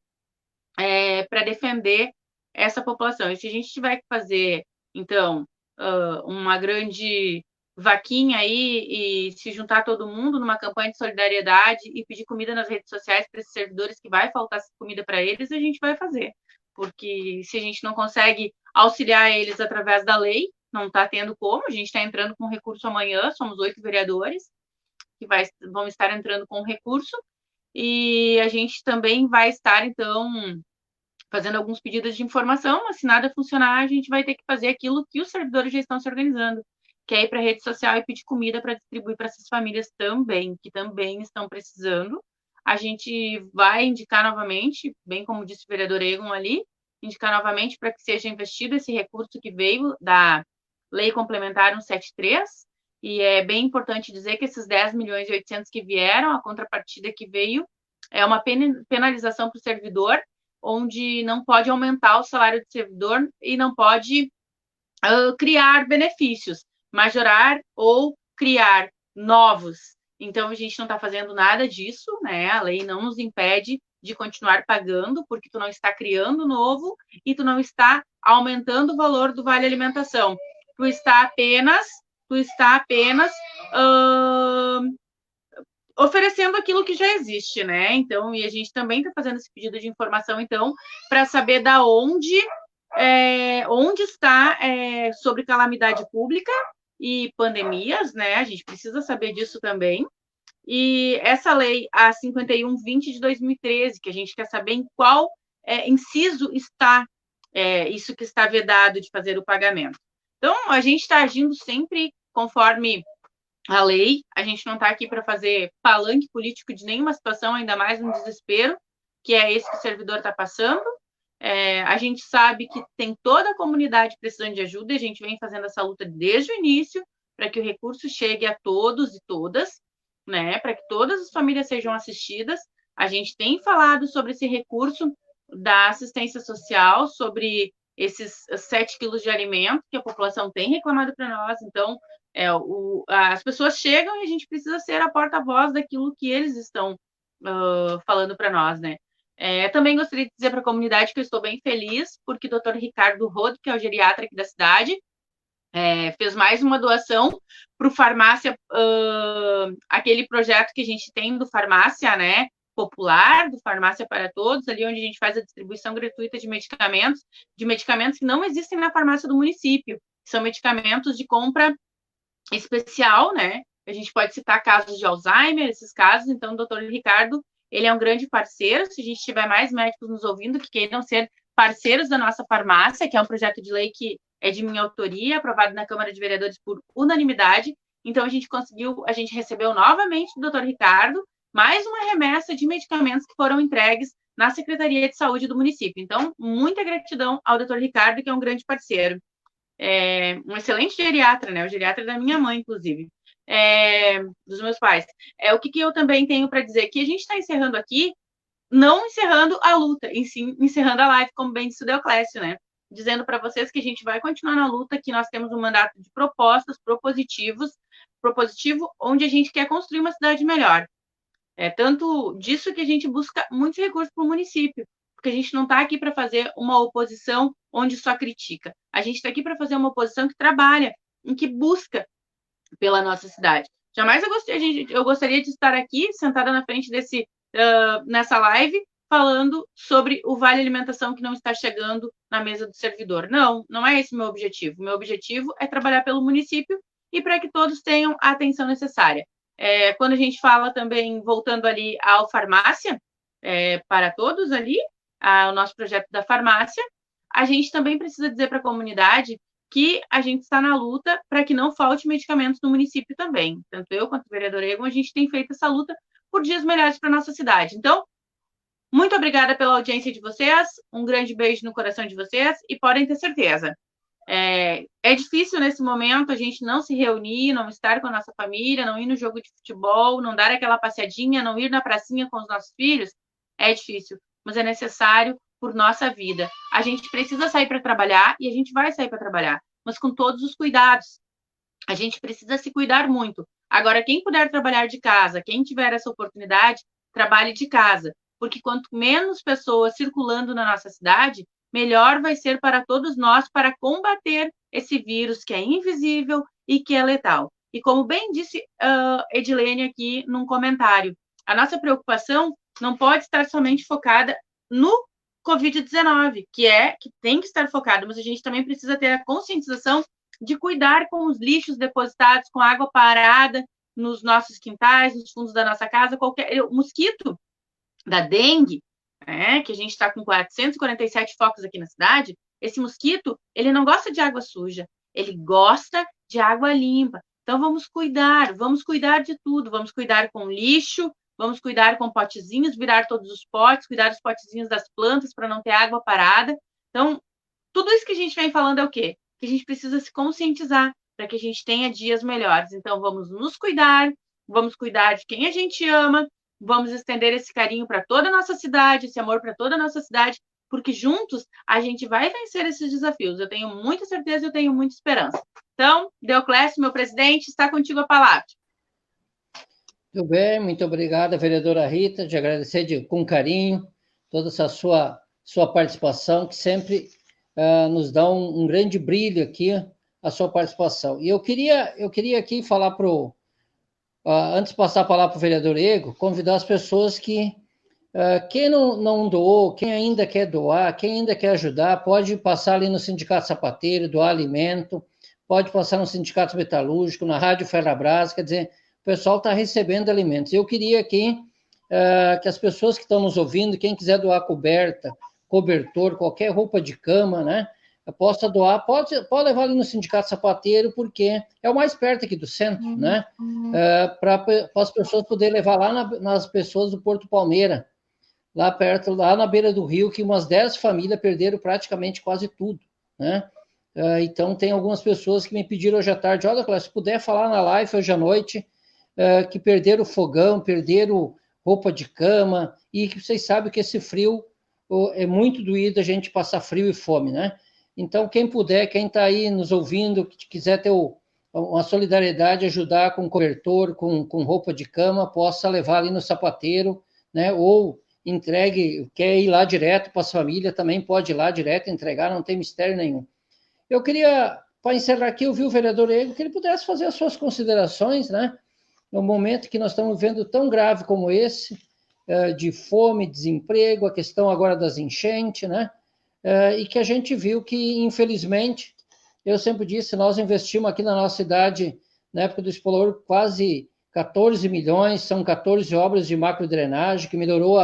para defender essa população. E se a gente tiver que fazer, então, uma grande vaquinha aí e se juntar todo mundo numa campanha de solidariedade e pedir comida nas redes sociais para esses servidores que vai faltar comida para eles, a gente vai fazer. Porque se a gente não consegue auxiliar eles através da lei, não está tendo como, a gente está entrando com recurso amanhã, somos 8 vereadores que vão estar entrando com recurso, e a gente também vai estar, então, fazendo alguns pedidos de informação, mas se nada funcionar, a gente vai ter que fazer aquilo que os servidores já estão se organizando, que é ir para a rede social e pedir comida para distribuir para essas famílias também, que também estão precisando. A gente vai indicar novamente, bem como disse o vereador Egon ali, indicar novamente para que seja investido esse recurso que veio da Lei Complementar 173, e é bem importante dizer que esses 10 milhões e 800 que vieram, a contrapartida que veio é uma penalização para o servidor, onde não pode aumentar o salário do servidor e não pode criar benefícios, majorar ou criar novos. Então, a gente não está fazendo nada disso, né? A lei não nos impede de continuar pagando, porque tu não está criando novo e tu não está aumentando o valor do Vale Alimentação. Tu está apenas oferecendo aquilo que já existe, né? Então, e a gente também está fazendo esse pedido de informação, então, para saber da onde está sobre calamidade pública e pandemias, né? A gente precisa saber disso também. E essa lei, a 5120 de 2013, que a gente quer saber em qual inciso está isso que está vedado de fazer o pagamento. Então, a gente está agindo sempre conforme a lei, a gente não está aqui para fazer palanque político de nenhuma situação, ainda mais um desespero, que é esse que o servidor está passando. A gente sabe que tem toda a comunidade precisando de ajuda, e a gente vem fazendo essa luta desde o início, para que o recurso chegue a todos e todas, né, para que todas as famílias sejam assistidas. A gente tem falado sobre esse recurso da assistência social, sobre esses 7 quilos de alimento que a população tem reclamado para nós. Então, as pessoas chegam e a gente precisa ser a porta-voz daquilo que eles estão falando para nós, né? Também gostaria de dizer para a comunidade que eu estou bem feliz, porque o Dr. Ricardo Rodo, que é o geriatra aqui da cidade, fez mais uma doação para o Farmácia, aquele projeto que a gente tem do Farmácia, né, popular, do Farmácia para Todos, ali onde a gente faz a distribuição gratuita de medicamentos que não existem na farmácia do município. São medicamentos de compra especial, né? A gente pode citar casos de Alzheimer, esses casos. Então, o doutor Ricardo, ele é um grande parceiro. Se a gente tiver mais médicos nos ouvindo que queiram ser parceiros da nossa farmácia, que é um projeto de lei que é de minha autoria, aprovado na Câmara de Vereadores por unanimidade. Então, a gente recebeu novamente do Dr. Ricardo mais uma remessa de medicamentos que foram entregues na Secretaria de Saúde do município. Então, muita gratidão ao Dr. Ricardo, que é um grande parceiro. Um excelente geriatra, né? O geriatra da minha mãe, inclusive, dos meus pais. O que eu também tenho para dizer? Que a gente está encerrando aqui, não encerrando a luta, e sim encerrando a live, como bem disse o Deoclésio, né? Dizendo para vocês que a gente vai continuar na luta, que nós temos um mandato de propostas, propositivo, onde a gente quer construir uma cidade melhor. Tanto disso que a gente busca muitos recursos para o município, porque a gente não está aqui para fazer uma oposição onde só critica. A gente está aqui para fazer uma oposição que trabalha, em que busca pela nossa cidade. Jamais eu gostaria de estar aqui, sentada na frente nessa live, falando sobre o Vale Alimentação que não está chegando na mesa do servidor. Não, não é esse o meu objetivo. O meu objetivo é trabalhar pelo município e para que todos tenham a atenção necessária. Quando a gente fala também, voltando ali ao farmácia, para todos ali, o nosso projeto da farmácia, a gente também precisa dizer para a comunidade que a gente está na luta para que não falte medicamentos no município também. Tanto eu quanto o vereador Egon, a gente tem feito essa luta por dias melhores para a nossa cidade. Então, muito obrigada pela audiência de vocês, um grande beijo no coração de vocês e podem ter certeza. É difícil nesse momento a gente não se reunir, não estar com a nossa família, não ir no jogo de futebol, não dar aquela passeadinha, não ir na pracinha com os nossos filhos. É difícil, mas é necessário por nossa vida. A gente precisa sair para trabalhar e a gente vai sair para trabalhar, mas com todos os cuidados. A gente precisa se cuidar muito. Agora, quem puder trabalhar de casa, quem tiver essa oportunidade, trabalhe de casa, porque quanto menos pessoas circulando na nossa cidade, melhor vai ser para todos nós para combater esse vírus que é invisível e que é letal. E como bem disse Edilene aqui num comentário, a nossa preocupação não pode estar somente focada no Covid-19, que tem que estar focado, mas a gente também precisa ter a conscientização de cuidar com os lixos depositados, com água parada nos nossos quintais, nos fundos da nossa casa, o mosquito da dengue, que a gente está com 447 focos aqui na cidade, esse mosquito, ele não gosta de água suja, ele gosta de água limpa. Então, vamos cuidar de tudo, vamos cuidar com lixo, vamos cuidar com potezinhos, virar todos os potes, cuidar dos potezinhos das plantas para não ter água parada. Então, tudo isso que a gente vem falando é o quê? Que a gente precisa se conscientizar para que a gente tenha dias melhores. Então, vamos nos cuidar, vamos cuidar de quem a gente ama, vamos estender esse carinho para toda a nossa cidade, esse amor para toda a nossa cidade, porque juntos a gente vai vencer esses desafios. Eu tenho muita certeza e eu tenho muita esperança. Então, Deoclésio, meu presidente, está contigo a palavra. Muito bem, muito obrigada, vereadora Rita, de agradecer com carinho toda essa sua participação, que sempre nos dá um grande brilho aqui, a sua participação. E eu queria aqui falar antes de passar a palavra para o vereador Ego, convidar as pessoas que, quem não doou, quem ainda quer doar, quem ainda quer ajudar, pode passar ali no Sindicato Sapateiro, doar alimento, pode passar no Sindicato Metalúrgico, na Rádio Ferrabras, quer dizer, o pessoal está recebendo alimentos. Eu queria aqui que as pessoas que estão nos ouvindo, quem quiser doar coberta, cobertor, qualquer roupa de cama, né, possa doar, pode levar ali no Sindicato Sapateiro, porque é o mais perto aqui do centro, né, para as pessoas poderem levar lá nas pessoas do Porto Palmeira, lá perto, lá na beira do rio, que umas 10 famílias perderam praticamente quase tudo, né. Então, tem algumas pessoas que me pediram hoje à tarde, olha, Cláudio, se puder falar na live hoje à noite, que perderam fogão, perderam roupa de cama, e que vocês sabem que esse frio é muito doído a gente passar frio e fome, né? Então, quem puder, quem está aí nos ouvindo, que quiser ter uma solidariedade, ajudar com cobertor, com roupa de cama, possa levar ali no sapateiro, né? Ou entregue, quer ir lá direto para as famílias, também pode ir lá direto entregar, não tem mistério nenhum. Eu queria, para encerrar aqui, ouvir o vereador Ego, que ele pudesse fazer as suas considerações, né? No momento que nós estamos vivendo tão grave como esse, de fome, desemprego, a questão agora das enchentes, né? E que a gente viu que, infelizmente, eu sempre disse, nós investimos aqui na nossa cidade, na época do Explorador, quase 14 milhões, são 14 obras de macrodrenagem, que melhorou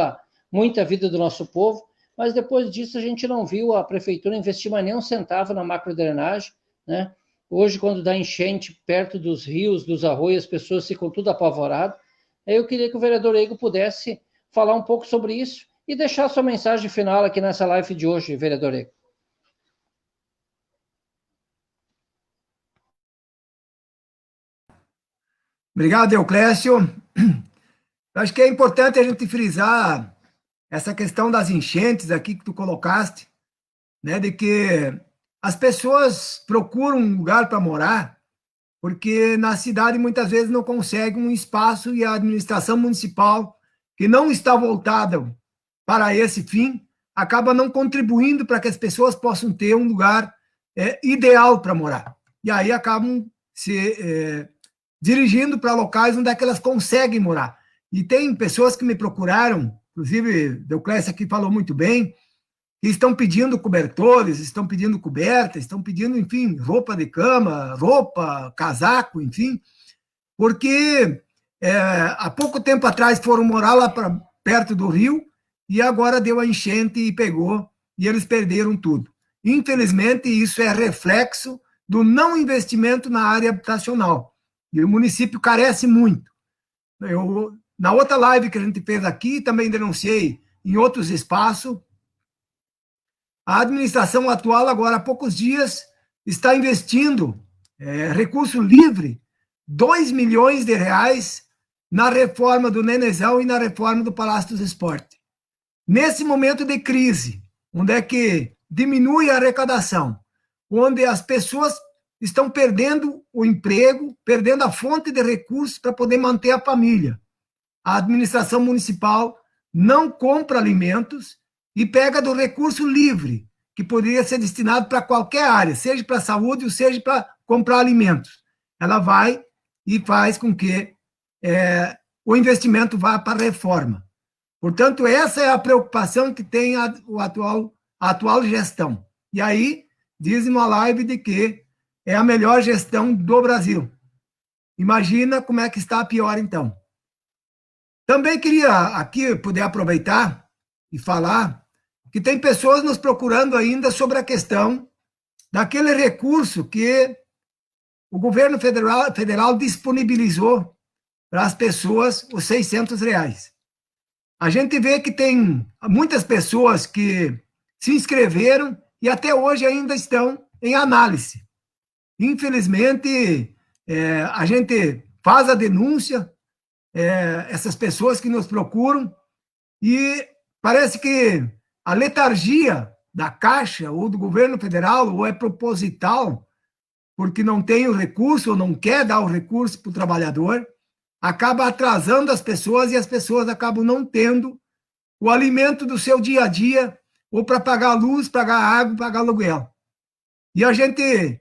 muito a vida do nosso povo, mas depois disso a gente não viu a prefeitura investir mais nem um centavo na macrodrenagem, né? Hoje, quando dá enchente perto dos rios, dos arroios, as pessoas ficam tudo apavoradas. Eu queria que o vereador Eigo pudesse falar um pouco sobre isso e deixar sua mensagem final aqui nessa live de hoje, vereador Eigo. Obrigado, Euclécio. Acho que é importante a gente frisar essa questão das enchentes aqui que tu colocaste, né, de que as pessoas procuram um lugar para morar, porque na cidade muitas vezes não conseguem um espaço e a administração municipal, que não está voltada para esse fim, acaba não contribuindo para que as pessoas possam ter um lugar ideal para morar. E aí acabam se dirigindo para locais onde é que elas conseguem morar. E tem pessoas que me procuraram, inclusive o Clécio aqui falou muito bem, que estão pedindo cobertores, estão pedindo cobertas, estão pedindo, enfim, roupa de cama, roupa, casaco, enfim, porque há pouco tempo atrás foram morar lá perto do rio e agora deu a enchente e pegou, e eles perderam tudo. Infelizmente, isso é reflexo do não investimento na área habitacional. E o município carece muito. Na outra live que a gente fez aqui, também denunciei em outros espaços, a administração atual, agora há poucos dias, está investindo recurso livre, 2 milhões de reais na reforma do Nenezão e na reforma do Palácio dos Esportes. Nesse momento de crise, onde é que diminui a arrecadação, onde as pessoas estão perdendo o emprego, perdendo a fonte de recursos para poder manter a família. A administração municipal não compra alimentos e pega do recurso livre, que poderia ser destinado para qualquer área, seja para a saúde ou seja para comprar alimentos. Ela vai e faz com que o investimento vá para a reforma. Portanto, essa é a preocupação que tem a atual gestão. E aí, diz uma live de que é a melhor gestão do Brasil. Imagina como é que está a pior, então. Também queria aqui poder aproveitar e falar que tem pessoas nos procurando ainda sobre a questão daquele recurso que o governo federal disponibilizou para as pessoas, os R$600. A gente vê que tem muitas pessoas que se inscreveram e até hoje ainda estão em análise. Infelizmente, a gente faz a denúncia, essas pessoas que nos procuram, e parece que a letargia da Caixa ou do governo federal, ou é proposital, porque não tem o recurso ou não quer dar o recurso para o trabalhador, acaba atrasando as pessoas e as pessoas acabam não tendo o alimento do seu dia a dia, ou para pagar a luz, pagar a água, pagar aluguel. E a gente,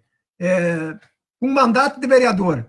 com mandato de vereador,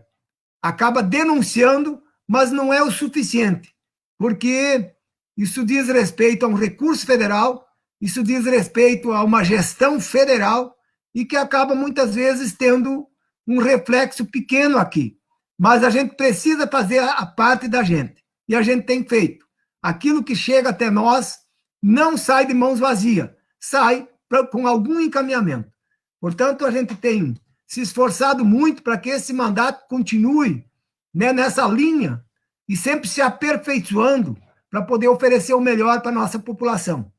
acaba denunciando, mas não é o suficiente, porque isso diz respeito a um recurso federal, isso diz respeito a uma gestão federal e que acaba muitas vezes tendo um reflexo pequeno aqui. Mas a gente precisa fazer a parte da gente, e a gente tem feito. Aquilo que chega até nós não sai de mãos vazias, sai com algum encaminhamento. Portanto, a gente tem se esforçado muito para que esse mandato continue, né, nessa linha e sempre se aperfeiçoando para poder oferecer o melhor para a nossa população.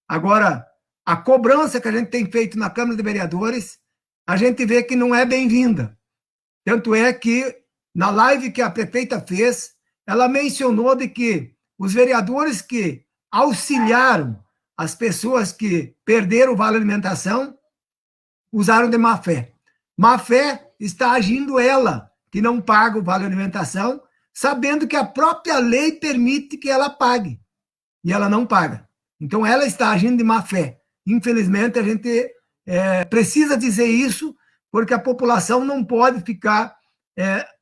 Agora, a cobrança que a gente tem feito na Câmara de Vereadores, a gente vê que não é bem-vinda. Tanto é que, na live que a prefeita fez, ela mencionou de que os vereadores que auxiliaram as pessoas que perderam o Vale Alimentação usaram de má fé. Má fé está agindo ela, que não paga o Vale Alimentação, sabendo que a própria lei permite que ela pague, e ela não paga. Então, ela está agindo de má fé. Infelizmente, a gente precisa dizer isso, porque a população não pode ficar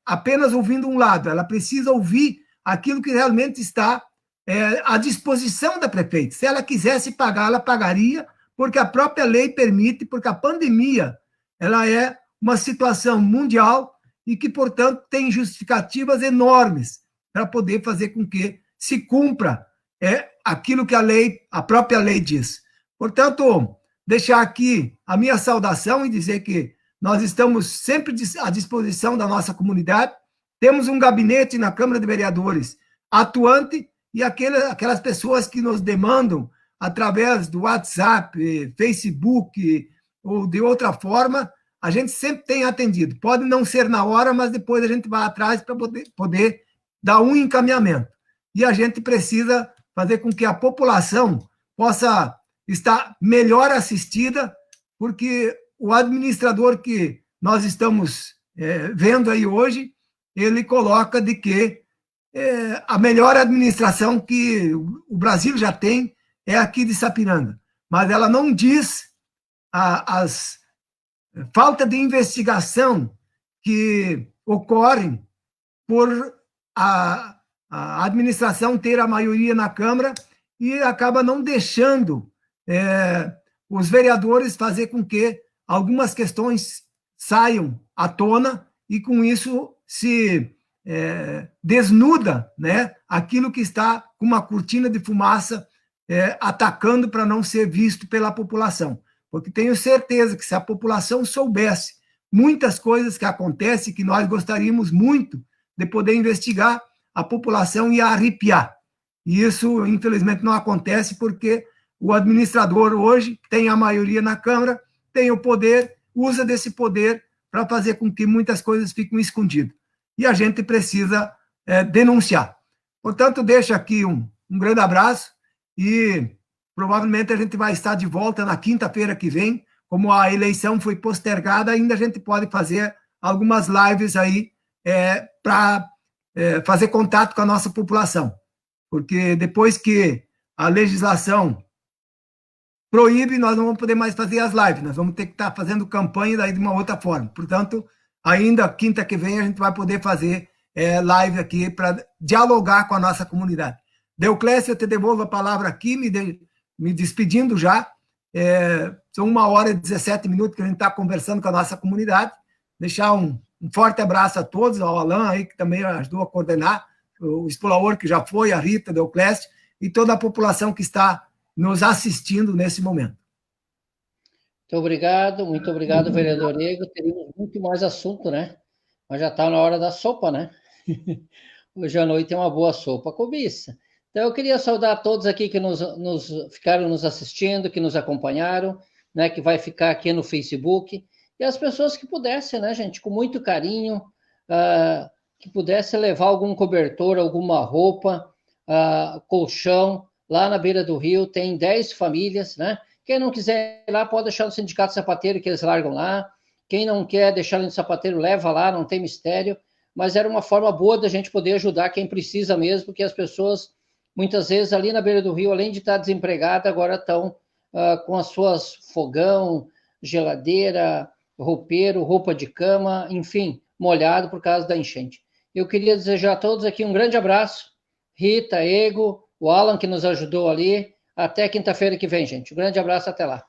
apenas ouvindo um lado, ela precisa ouvir aquilo que realmente está à disposição da prefeita. Se ela quisesse pagar, ela pagaria, porque a própria lei permite, porque a pandemia ela é uma situação mundial e que, portanto, tem justificativas enormes para poder fazer com que se cumpra aquilo que a própria lei diz. Portanto, deixar aqui a minha saudação e dizer que nós estamos sempre à disposição da nossa comunidade. Temos um gabinete na Câmara de Vereadores atuante e aquelas pessoas que nos demandam através do WhatsApp, Facebook ou de outra forma, a gente sempre tem atendido. Pode não ser na hora, mas depois a gente vai atrás para poder dar um encaminhamento. E a gente precisa fazer com que a população possa estar melhor assistida, porque o administrador que nós estamos vendo aí hoje, ele coloca de que a melhor administração que o Brasil já tem é aqui de Sapiranga, mas ela não diz as falta de investigação que ocorrem por a administração ter a maioria na Câmara e acaba não deixando os vereadores fazer com que algumas questões saiam à tona e, com isso, se desnuda, né, aquilo que está com uma cortina de fumaça atacando para não ser visto pela população. Porque tenho certeza que se a população soubesse muitas coisas que acontecem, que nós gostaríamos muito de poder investigar, a população ia arrepiar. E isso, infelizmente, não acontece porque o administrador hoje tem a maioria na Câmara, tem o poder, usa desse poder para fazer com que muitas coisas fiquem escondidas. E a gente precisa denunciar. Portanto, deixo aqui um grande abraço e provavelmente a gente vai estar de volta na quinta-feira que vem. Como a eleição foi postergada, ainda a gente pode fazer algumas lives aí para fazer contato com a nossa população. Porque depois que a legislação proíbe, nós não vamos poder mais fazer as lives, nós vamos ter que estar fazendo campanha daí de uma outra forma. Portanto, ainda quinta que vem a gente vai poder fazer live aqui para dialogar com a nossa comunidade. Deoclésio, eu te devolvo a palavra aqui, me despedindo já. São 1h17 que a gente está conversando com a nossa comunidade. Deixar um forte abraço a todos, ao Alain aí, que também ajudou a coordenar, o Explorador, que já foi, a Rita, Deoclésio, e toda a população que está nos assistindo nesse momento. Muito obrigado, vereador Ego. Teríamos muito mais assunto, né? Mas já está na hora da sopa, né? Hoje à noite é uma boa sopa cobiça. Então, eu queria saudar a todos aqui que ficaram nos assistindo, que nos acompanharam, né? Que vai ficar aqui no Facebook. E as pessoas que pudessem, né, gente? Com muito carinho, que pudessem levar algum cobertor, alguma roupa, colchão. Lá na beira do rio tem 10 famílias, né? Quem não quiser ir lá, pode deixar no Sindicato Sapateiro, que eles largam lá. Quem não quer deixar no Sapateiro, leva lá, não tem mistério. Mas era uma forma boa da gente poder ajudar quem precisa mesmo, porque as pessoas, muitas vezes, ali na beira do rio, além de estar desempregadas, agora estão com as suas fogão, geladeira, roupeiro, roupa de cama, enfim, molhado por causa da enchente. Eu queria desejar a todos aqui um grande abraço. Rita, Ego, o Alan, que nos ajudou ali. Até quinta-feira que vem, gente. Um grande abraço, até lá.